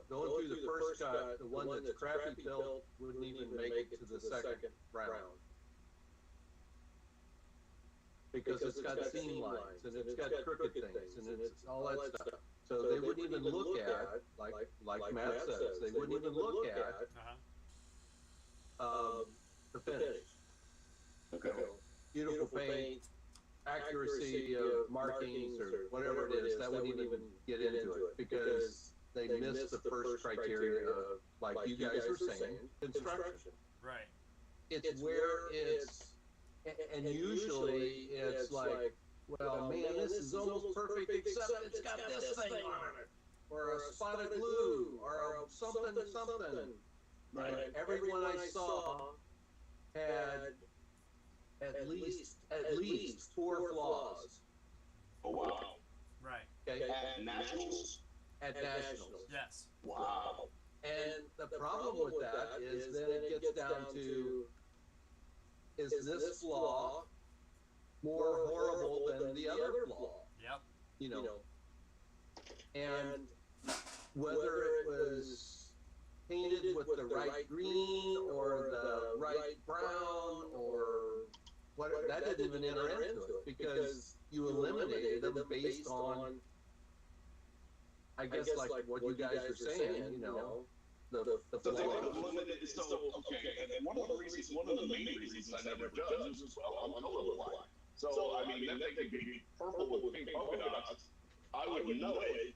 going through the first cut, the one that's crappy built wouldn't even make it to the second round. Because it's got seam lines, and it's got crooked things, and it's all that stuff. So they wouldn't even look at, like Matt says, they wouldn't even look at the finish. Okay. So, beautiful paint, accuracy of markings, or whatever it is, that wouldn't even get into it, because they missed the first criteria of, like you guys were saying, construction. Right. It's where it's, and usually it's like, well, man, this is almost perfect, except it's got this thing on it, or a spotted glue, or a something. Right. And everyone I saw had at least 4 flaws. Oh, wow. Right. Okay? At nationals? At nationals. Yes. Wow. And the problem with that is then it gets down to, is this flaw more horrible than the other flaw? Yep. You know, and whether it was painted with the right green or the right brown or whatever, that didn't even enter into it, because you eliminated them based on, I guess, like what you guys are saying, you know, the So they would flaws. have limited, so, okay, and one of the main reasons I never judge is, well, I'm colorblind. So, I mean, that thing could be purple with pink polka dots. I wouldn't know it,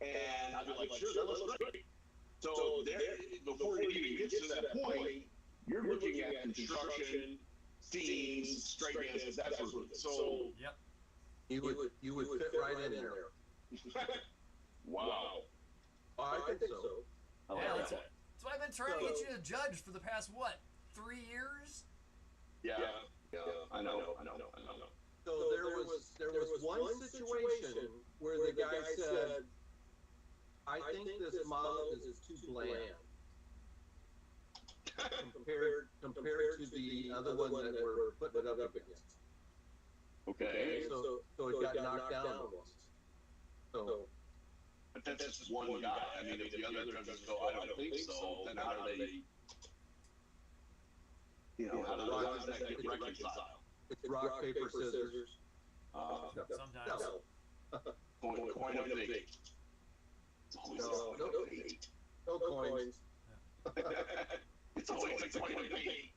and I'd be like, sure, that looks great. So, there, before it even gets to that point, you're looking at construction, scenes, straight dances, that sort of thing. So, Yep. You would fit right in there. wow. I think so. I like Yeah, that's that. why I've been trying to get you to judge for the past, what, 3 years? Yeah, I know. So there was one situation where the guy said, I think this model is too bland compared to the other one that we're putting it up against. Okay. So it got knocked down almost. So But that's just one guy. I mean, if the other judges go, I don't think so, then how do they, how does that get reconciled? it's rock, paper, scissors. Sometimes. Coin of fate. It's always No, a coin of fate. No coins. It's always a coin of fate.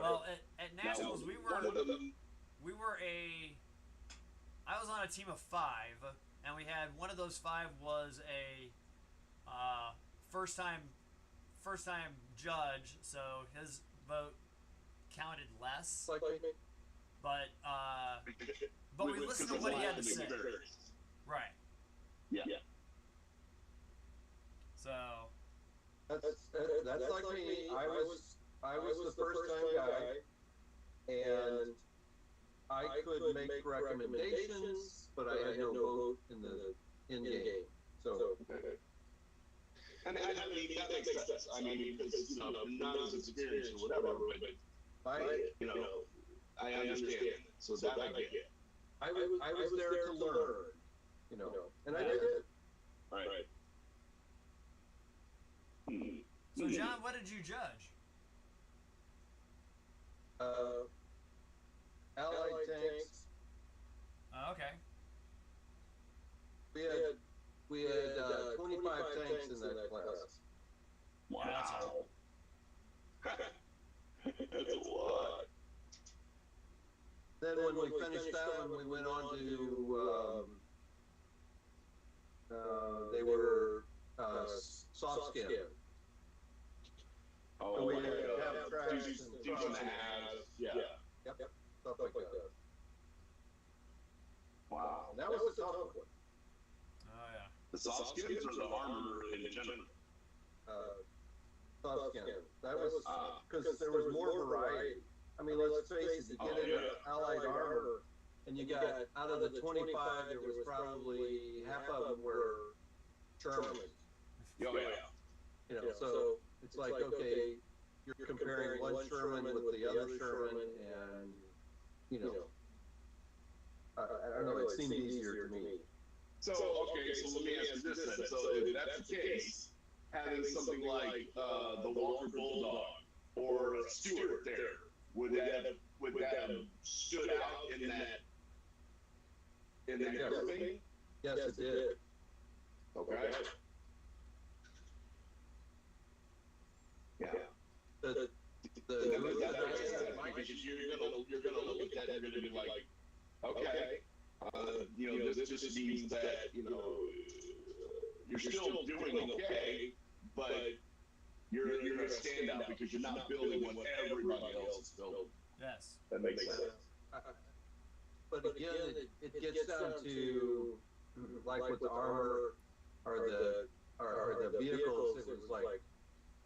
Well, at nationals, Now, we one of were them, I was on a team of 5, and we had one of those 5 was a first time judge, so his vote counted less. Like me. But we listened to what he had to say. Right. Yeah. So That's like me. I was the first time guy, and I could make recommendations, but I had no vote in the in game. So And I mean, that makes sense. I mean, because, not as experienced or whatever, but, I understand. So that I get. I was there to learn, and I did it. Right. So John, what did you judge? Allied tanks. Okay. We had 25 tanks in that class. Wow. That's a lot. Then when we finished that one, we went on to they were soft skin. Oh, So we like, had half tracks deuce and and a crossing. half. Yeah. Yep, stuff like that. Wow. And that was a tough one. Oh yeah. The soft skins or the armor in general? Soft skin. That was Ah. because there was more variety. I mean, let's face it, to get into Allied armor, and you got, out of the 25, there was probably half of them were Shermans. Oh, yeah. You know, so it's like, okay, you're comparing one Sherman with the other Sherman, and, you know, I don't know, it seemed easier to me. So, okay, so let me ask you this then. So if that's the case, having something like the Walker Bulldog or a Stewart there, would that have stood out in that grouping? Yes, it did. Okay. Yeah. The That group makes that I sense, had, because you're gonna look at that and you're gonna be like, okay, you know, this just means that, you know, you're still doing okay, but you're a standout because you're not building what everybody else is building. Yes. That makes sense. but again, it gets down to, like with the armor or the vehicles, it was like,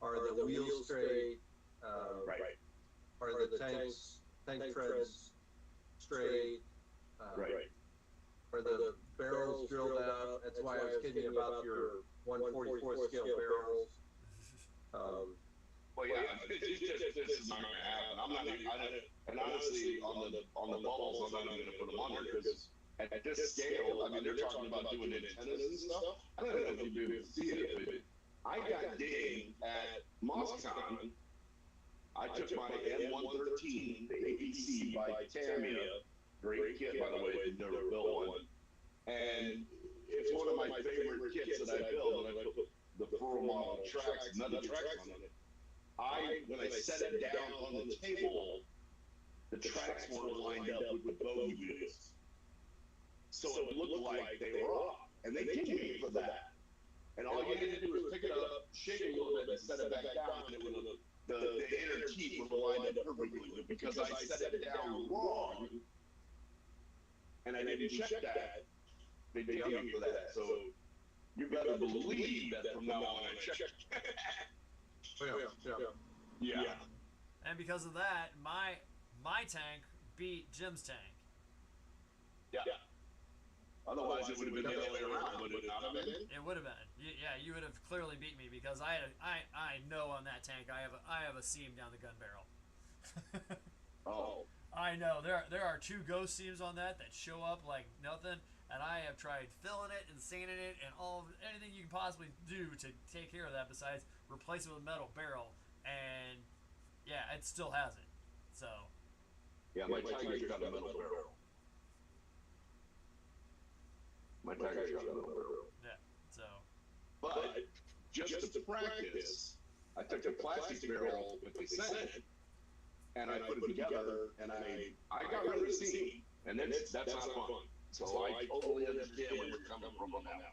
are the wheels straight? Right. Are the tank treads straight? Right. Are the barrels drilled out? That's why I was kidding you about your 1/44 scale barrels. Well, yeah, it's just, this is not gonna happen. I'm not even, and honestly, on the bubbles, I'm not even gonna put them on there, because at this scale, I mean, they're talking about doing antennas and stuff. I don't know if you'd be able to see it, but I got dinged at MOSCON. I took my M113, the APC by Tamiya, great kit, by the way, if you've never built one. And it's one of my favorite kits that I build, and I put the Furrow model tracks and other tracks on it. When I set it down on the table, the tracks weren't lined up with bogey wheels. So it looked like they were off, and they dinged me for that. And all you had to do was pick it up, shake it a little bit, and set it back down, and it would have, the inner teeth would have lined up perfectly. But because I set it down wrong, and I didn't check that, they dinged me for that. So you better believe that from now on I check. Yeah. And because of that, my tank beat Jim's tank. Yeah. Otherwise, it would have been the other way around, would it not have been? It would have been. Yeah, you would have clearly beat me, because I know on that tank I have a seam down the gun barrel. Oh. I know there are 2 ghost seams on that show up like nothing, and I have tried filling it and sanding it and anything you can possibly do to take care of that besides replace it with a metal barrel, and yeah, it still has it. So. Yeah, my Tiger's got a metal barrel. My Tiger's got a metal barrel. Yeah. So. But just to practice, I took a plastic barrel with the sent, and I put it together, and I got rid of the seam, and that's not fun. So I totally understand where you're coming from on that.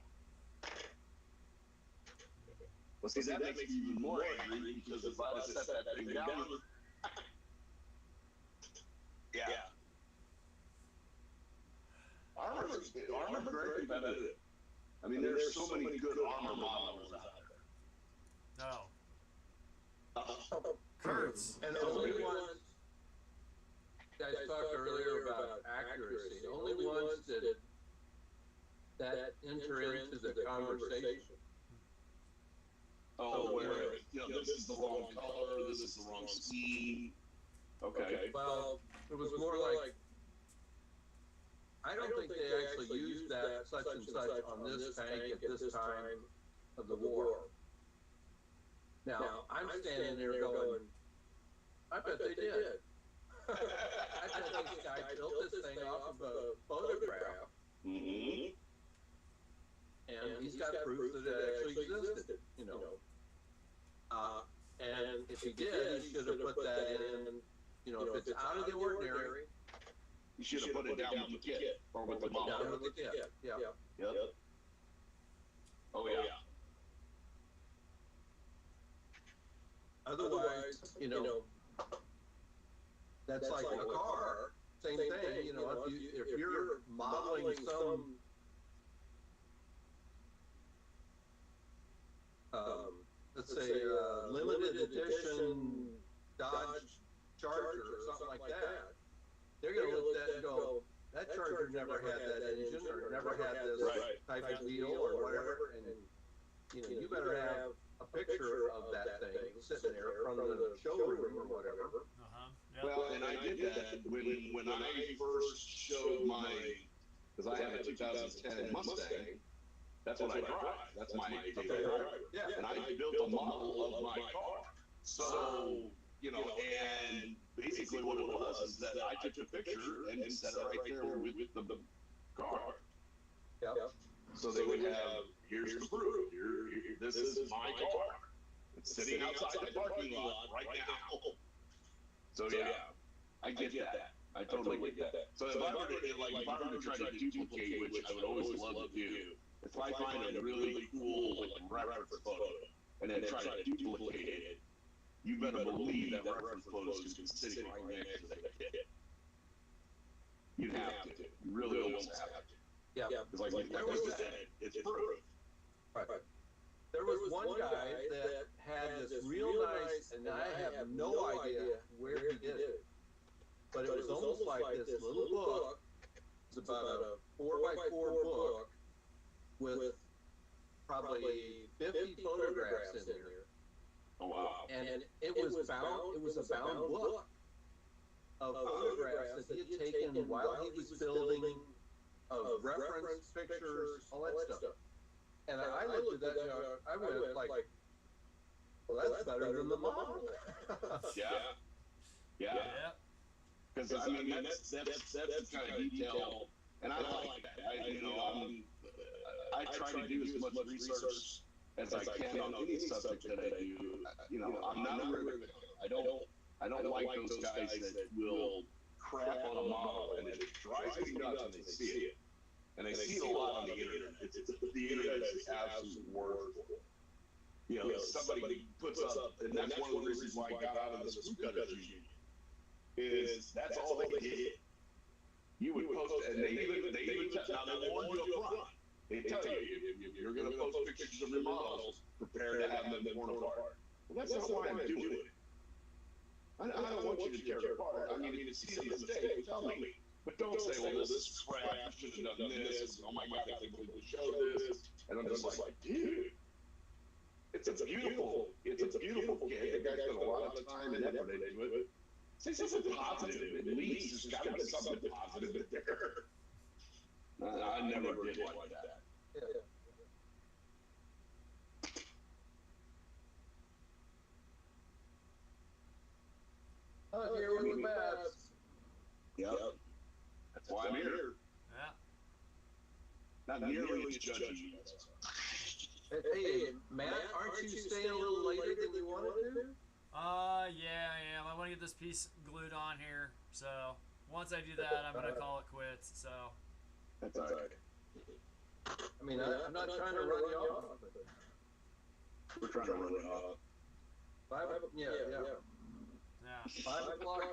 Well, see, that makes me even more angry, because if I had set that thing down, yeah. Armor's very competitive. I mean, there's so many good armor models out there. No. Kurtz. And the only ones, guys talked earlier about accuracy, the only ones that enter into the conversation. Oh, where, you know, this is the wrong color, this is the wrong scheme. Okay. Well, it was more like, I don't think they actually used that such and such on this tank at this time of the war. Now, I'm standing there going, I bet they did. I bet this guy built this thing off of a photograph. Mm-hmm. And he's got proof that it actually existed, you know. And if he did, he should have put that in, you know, if it's out of the ordinary. You should have put it down with the kit, or with the model. Down with the kit, yeah. Yep. Oh, yeah. Otherwise, you know, that's like a car, same thing, you know, if you're modeling some, let's say, limited edition Dodge Charger or something like that, they're gonna look at that and go, that Charger never had that engine or never had this Right. type of wheel or whatever, and you better have a picture of that thing sitting there from the showroom or whatever. Yep. Well, and I did that when I first showed my, because I have a 2010 Mustang. That's what I drive. That's my daily driver. Yeah. And I built a model of my car. So, and basically what it was is that I took a picture and set it right there with the car. Yeah. So they would have, here's the proof. This is my car. It's sitting outside the parking lot right now. So yeah, I get that. I totally get that. So if I were to try to duplicate, which I would always love to do, if I find a really cool reference photo and then try to duplicate it, you better believe that reference photo is going to be sitting right next to that kit. You have to. You really almost have to. Yeah. Because like you said, it's proof. Right. There was one guy that had this real nice, and I have no idea where he did it, but it was almost like this little book. It's about a 4x4 book with probably 50 photographs in there. Oh wow. And it was a bound book of photographs that he had taken while he was building, of reference pictures, all that stuff. And I looked at that and I went like, well, that's better than the model. Yeah. Yep. Because I mean that's the kind of detail, and I like that. I try to do as much research as I can on any subject that I do. I'm not really. I don't like those guys that will crap on a model, and it drives me nuts when they see it. And I see it a lot on the internet. The internet is the absolute worst. Somebody puts up, and that's one of the reasons why I got out of the Screw Cutters Union. Is that's all they did. You would post, and they even tell, now they warn you up front. They tell you if you're going to post pictures of your models, prepare to have them torn apart. Well, that's not why I'm doing it. I don't want you to tear it apart. I mean, if you see a mistake, tell me. But don't say, well, this is crap, I should have done this, oh my God, I can't believe we showed this. And I'm just like, dude, it's a beautiful kid. The guy spent a lot of time and effort into it. Say something positive, at least. There's got to be something positive in there. I never did like that. Yeah. Here with the maps. Yep. That's why I'm here. Yeah. Not nearly as judgy. Hey, Matt, aren't you staying a little later than you wanted to? Yeah, I am. I want to get this piece glued on here. So once I do that, I'm gonna call it quits. So. That's all right. I mean, I'm not trying to run you off. We're trying to run it off. Yeah. Yeah. 5 o'clock.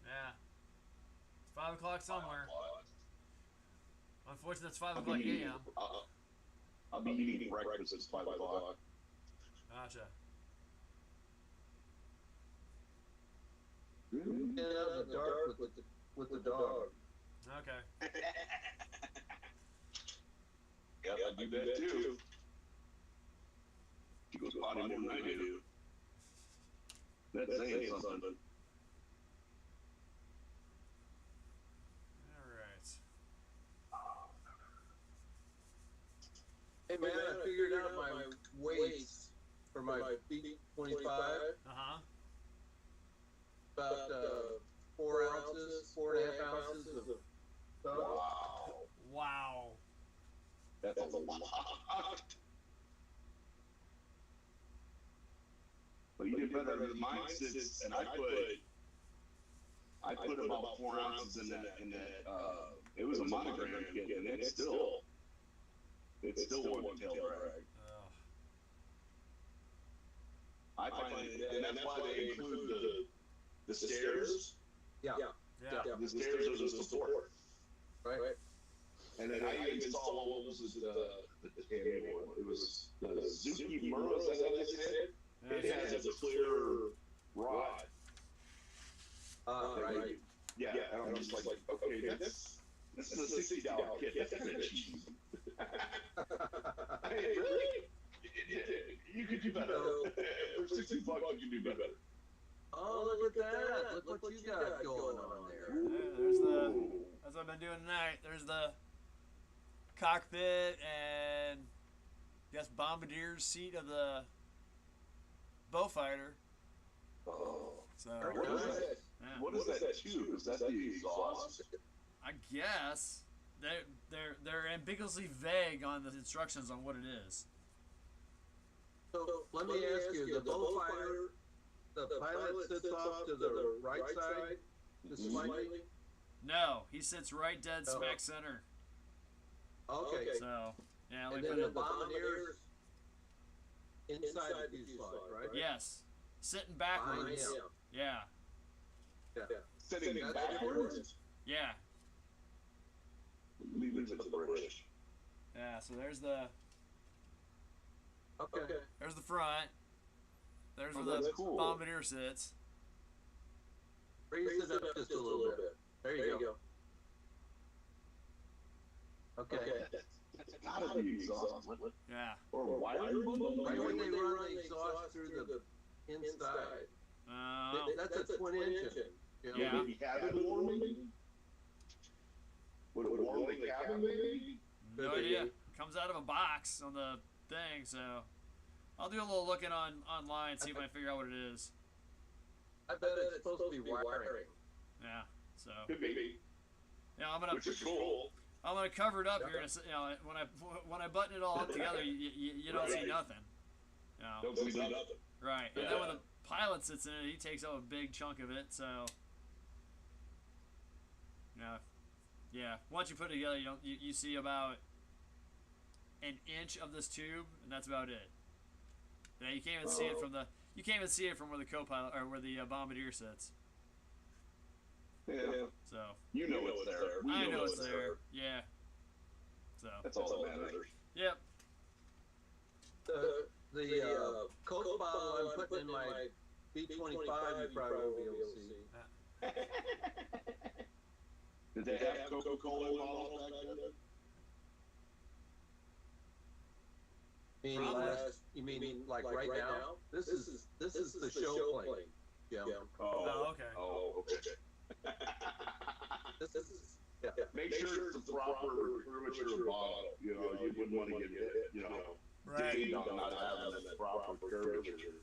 Yeah. It's 5 o'clock somewhere. Unfortunately, it's 5 o'clock a.m. I'll be eating breakfast at 5 o'clock. Gotcha. Get out of the dark with the dog. Okay. Yep, I do that too. She goes potty more than I do. That's saying something. Alright. Hey man, I figured out my weight for my B25. Uh-huh. About 4 ounces, 4.5 ounces of stuff. Wow. That's a lot. Well, you did better than mine sits, and I put about 4 ounces in that, it was a monogram kit, and it's still one tail drag. I find it, and that's why they include the stairs. Yeah. The stairs are the support. Right. And then I installed what was the Tammy one. It was the Zuki Muro, is that what they said? It has a clear rod. Right. Yeah, and I'm just like, okay, do better. For 60 bucks, you can do better. Oh, look at that! Look what you got going on there. There's the. That's what I've been doing tonight. There's the cockpit and I guess bombardier's seat of the Beaufighter. Oh. So What is that? yeah. What is that tube? Is that the exhaust? I guess they're ambiguously vague on the instructions on what it is. So let me ask you: the Beaufighter, the pilot sits off to the right side, just slightly. No, he sits right dead smack center. Okay. So yeah, And like then put the it- bombardier's inside the fuselage, right? yes, sitting Behind backwards. him. Yeah, Sitting backwards? yeah, Leave it to the British. yeah. So there's the Okay. front. There's where that's the cool. bombardier sits. Raise it up just a little bit. There you go. Okay. That's gotta be exhaust. Yeah. Or why are you Right when they run the exhaust through the inside. That's a twin engine. You know? Yeah. Maybe cabin warming? Would it warm the cabin maybe? No Could be. idea. Comes out of a box on the thing, so I'll do a little looking online, see if I can figure out what it is. I bet it's supposed to be wiring. Yeah. So Could be. yeah, Which is cool. I'm gonna cover it up here. When I button it all up together, you don't see nothing. You know. Don't see nothing. Right. And then when the pilot sits in it, he takes up a big chunk of it. So yeah. Once you put it together, you see about an inch of this tube, and that's about it. Yeah, you can't even see it from where the co-pilot or where the bombardier sits. Yeah. So You know it's there. We I know it's there. Yeah. So That's all that matters. yep. The Coke bottle I'm putting in my B-25 you probably won't be able to see. Did they have Coca-Cola models back then? You mean like right now? This is the show plane, Jim. Oh, okay. Oh, okay. This is Make sure it's the proper curvature bottle. You know, you wouldn't want to get hit, you know, Right. dinged on not having that proper curvature.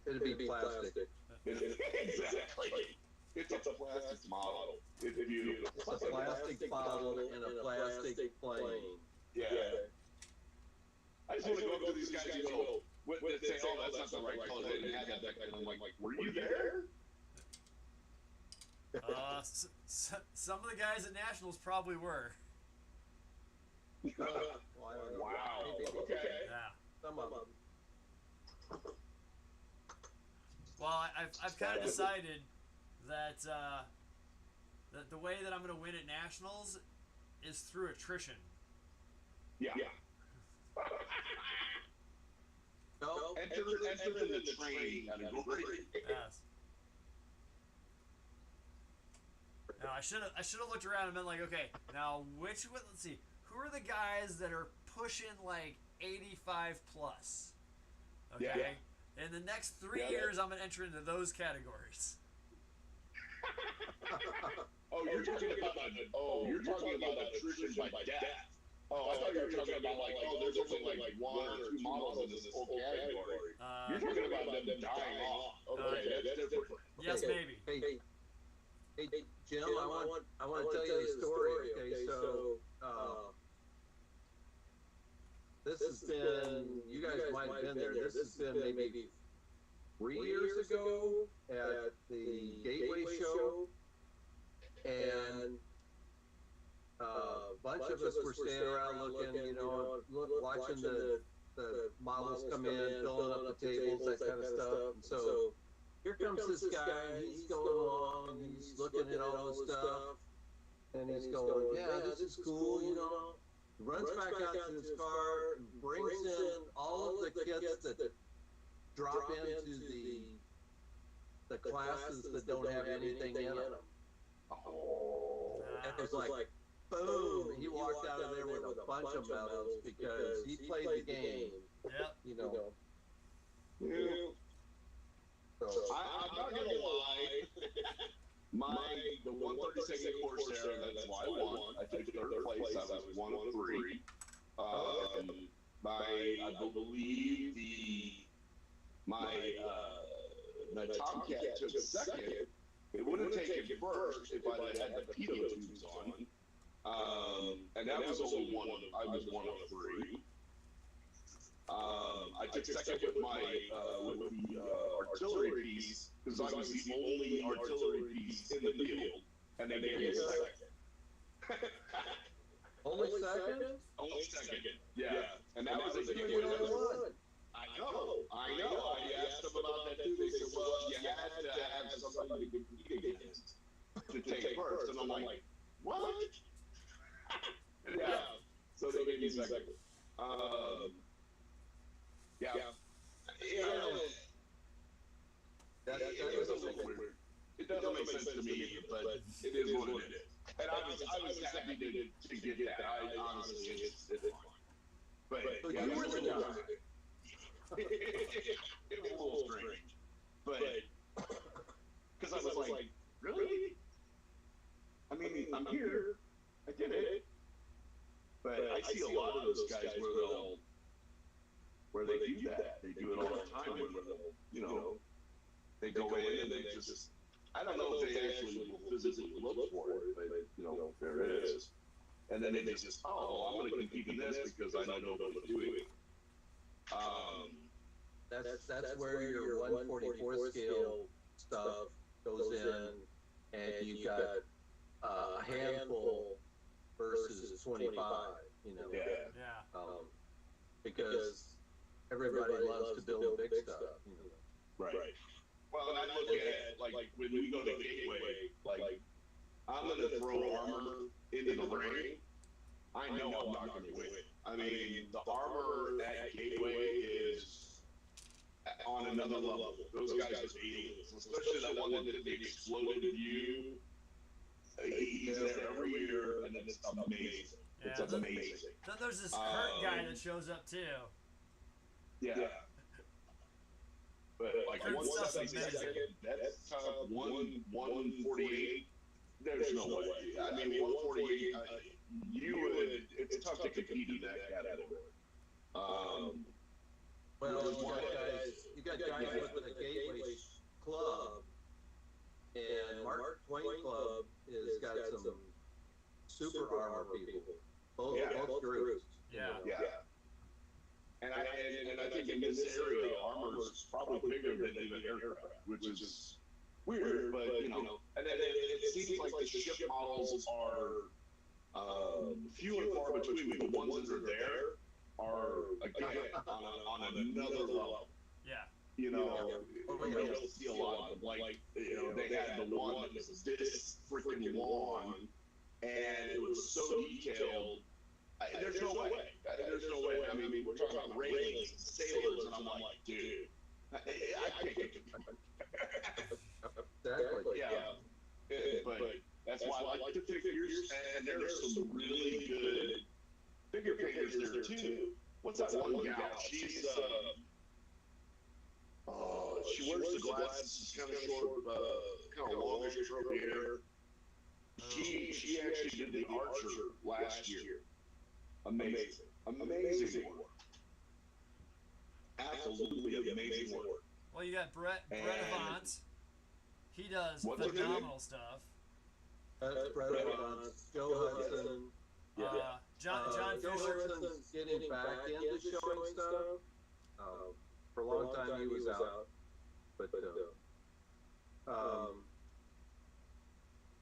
it'd be plastic. Exactly. It's a plastic model. It's beautiful. It's a plastic bottle in a plastic plane. Yeah. I just want to go to these guys and go, they say, oh, that's not the right color. They didn't have that back then. I'm like, were you there? Some of the guys at Nationals probably were. Well, I don't know. Wow. Maybe. Okay. Yeah. Some of them. Well, I've kind of decided that that the way that I'm going to win at Nationals is through attrition. Yeah. No, Enter in the training category. Yes. Now I should have looked around and been like, okay, now let's see, who are the guys that are pushing like 85 plus? Okay. Yeah. In the next 3 years, I'm gonna enter into those categories. You're talking about attrition by death. Oh, I thought you were talking about like, there's only like one or two models in this whole category. You're talking about them dying off. Okay, that's different. Yes, maybe. Hey, Jim, I want to tell you the story. Okay, so this has been, you guys might have been there. This has been maybe 3 years ago at the Gateway Show, and a bunch of us were standing around looking, watching the models come in, filling up the tables, that kind of stuff. And so here comes this guy, he's going along, he's looking at all this stuff, and he's going, yeah, this is cool, runs back out to his car, brings in all of the kits that drop into the classes that don't have anything in them. Oh. And it was like, boom, he walked out of there with a bunch of medals because he played the game, Yep. you know. Yeah. So, I'm not gonna lie. The 132nd Corsair, that's why I won. I took third place. I was 1 of 3. I believe my Tomcat took second. It would have taken first if I had the pitot tubes on. And that was only I was 1 of 3. I took second with the artillery piece because I was the only artillery piece in the field, and they gave me second. only second? Only second, yeah. And that was a big You win. won. I know. I asked them about that too. They said, well, you had to have somebody to compete against to take first. And I'm like, what? Yeah. So they gave me second. Yeah. That is a little weird. It doesn't make sense to me either, but it is what it is. And I was happy to get that. I honestly, it's fine. But So yeah, you were the guy. it was a little strange. But because I was like, really? I mean, I'm here. I did it. But I see a lot of those guys where they do that. They do it all the time, where they'll, they go in and they just. I don't know if they actually will physically look for it, but there it is. And then they just, I'm going to compete in this because I know nobody's doing it. That's where your 144 scale stuff goes in, and you got a handful versus 25. Yeah. Because everybody loves to build big stuff. Right. Well, and I look at it, like, when we go to Gateway, like, I'm going to throw armor into the ring. I know I'm not going to win. I mean, the armor at Gateway is on another level. Those guys are aliens, especially that one that did the exploded view. He's there every year, and it's amazing. Yeah. It's amazing. There's this Kurt guy that shows up too. Yeah. But like Kurt stuff's 172nd, that's top 148. There's no way. I mean, 148. It's tough to compete in that category. Well, you got guys with the Gateway Club, and Mark Twain Club has got some super armor people. Both groups. Yeah. And I think in this area, armor is probably bigger than even aircraft, which is weird, but and then it seems like the ship models are few and far between. The ones that are there are again on another level. Yeah. You don't see a lot of them. Like they had the one that was this freaking long, and it was so detailed. There's no way. There's no way. I mean, we're talking about railings and sailors, and I'm like, dude, I can't get Exactly. Yeah. But that's why I like the figures, and there's some really good figure painters there too. What's that one gal? She's she wears the glasses, kind of short, kind of longish trophy hair. She actually did the Archer last year. Amazing work. Absolutely amazing work. Well, you got Brett Avant. He does What's his phenomenal stuff. That's Brett Evans, Joe Hudson. John Joe Fisher. Hudson's getting back into showing stuff. For a long time he was out, but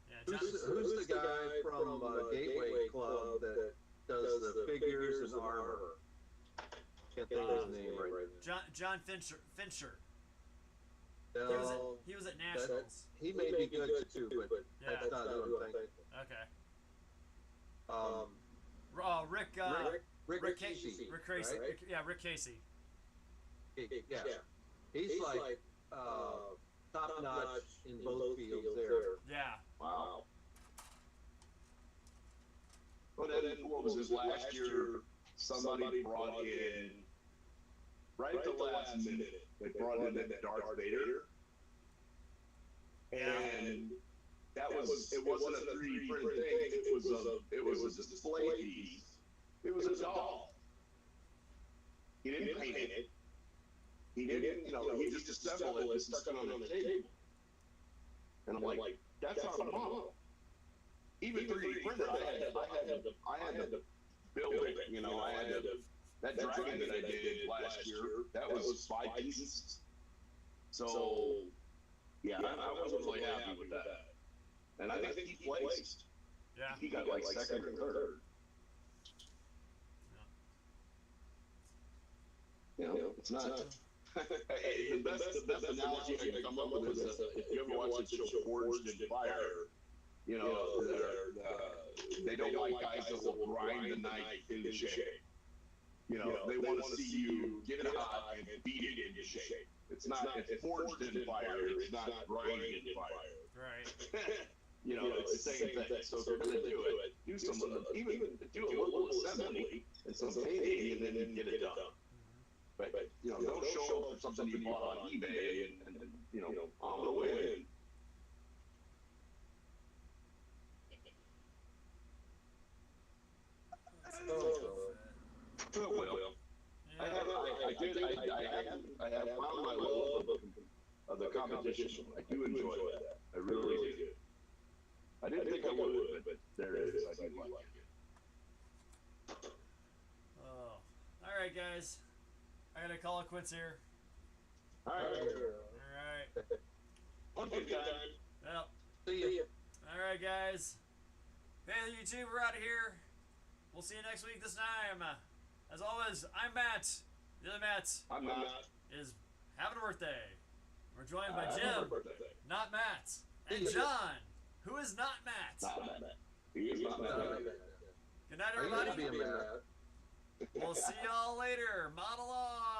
Yeah, who's the guy from Gateway Club that does the figures and armor? Can't think of his name right now. John Fincher. No, He was at Nationals. he may be good too, but that's not who I'm thinking. Okay. Rick Casey. Rick Casey. Right? Yeah, Rick Casey. Yeah. He's like top notch in both fields there. Yeah. Wow. Well, then what was his last year? Somebody brought in right at the last minute. They brought in that Darth Vader, and it wasn't a 3D printed thing. It was a display piece. It was a doll. He didn't paint it. He didn't, he just assembled it and stuck it on the table. And I'm like, that's not a model. Even 3D printed, I had to build it. I had to. That dragon that I did last year, that was 5 pieces. So, yeah, I wasn't really happy with that. And I think he placed. Yeah. He got like second or third. It's not. The best analogy I can come up with is if you ever watch the show Forged in Fire, they don't like guys that will grind the knife into shape. They want to see you get it hot and beat it into shape. It's forged in fire. It's not grinded in fire. Right. It's the same thing. So if you're going to do it, do even do a little assembly and some painting, and then get it done. But don't show up for something you bought on eBay and I'm going to win. Well, I have found my love of the competition. I do enjoy that. I really do. I didn't think I would, but there it is. I do like it. Oh. All right, guys. I gotta call it quits here. All right. Alright. Good time. Well, See ya. alright, guys. Hey, YouTube, we're out of here. We'll see you next week this time. As always, I'm Matt. The other Matt I'm not. is having a birthday. We're joined by Happy Jim, birthday. not Matt, and John, who is not Matt. Not Matt. He is not Matt. Good night, Are you gonna everybody. be a man? We'll see y'all later. Model on.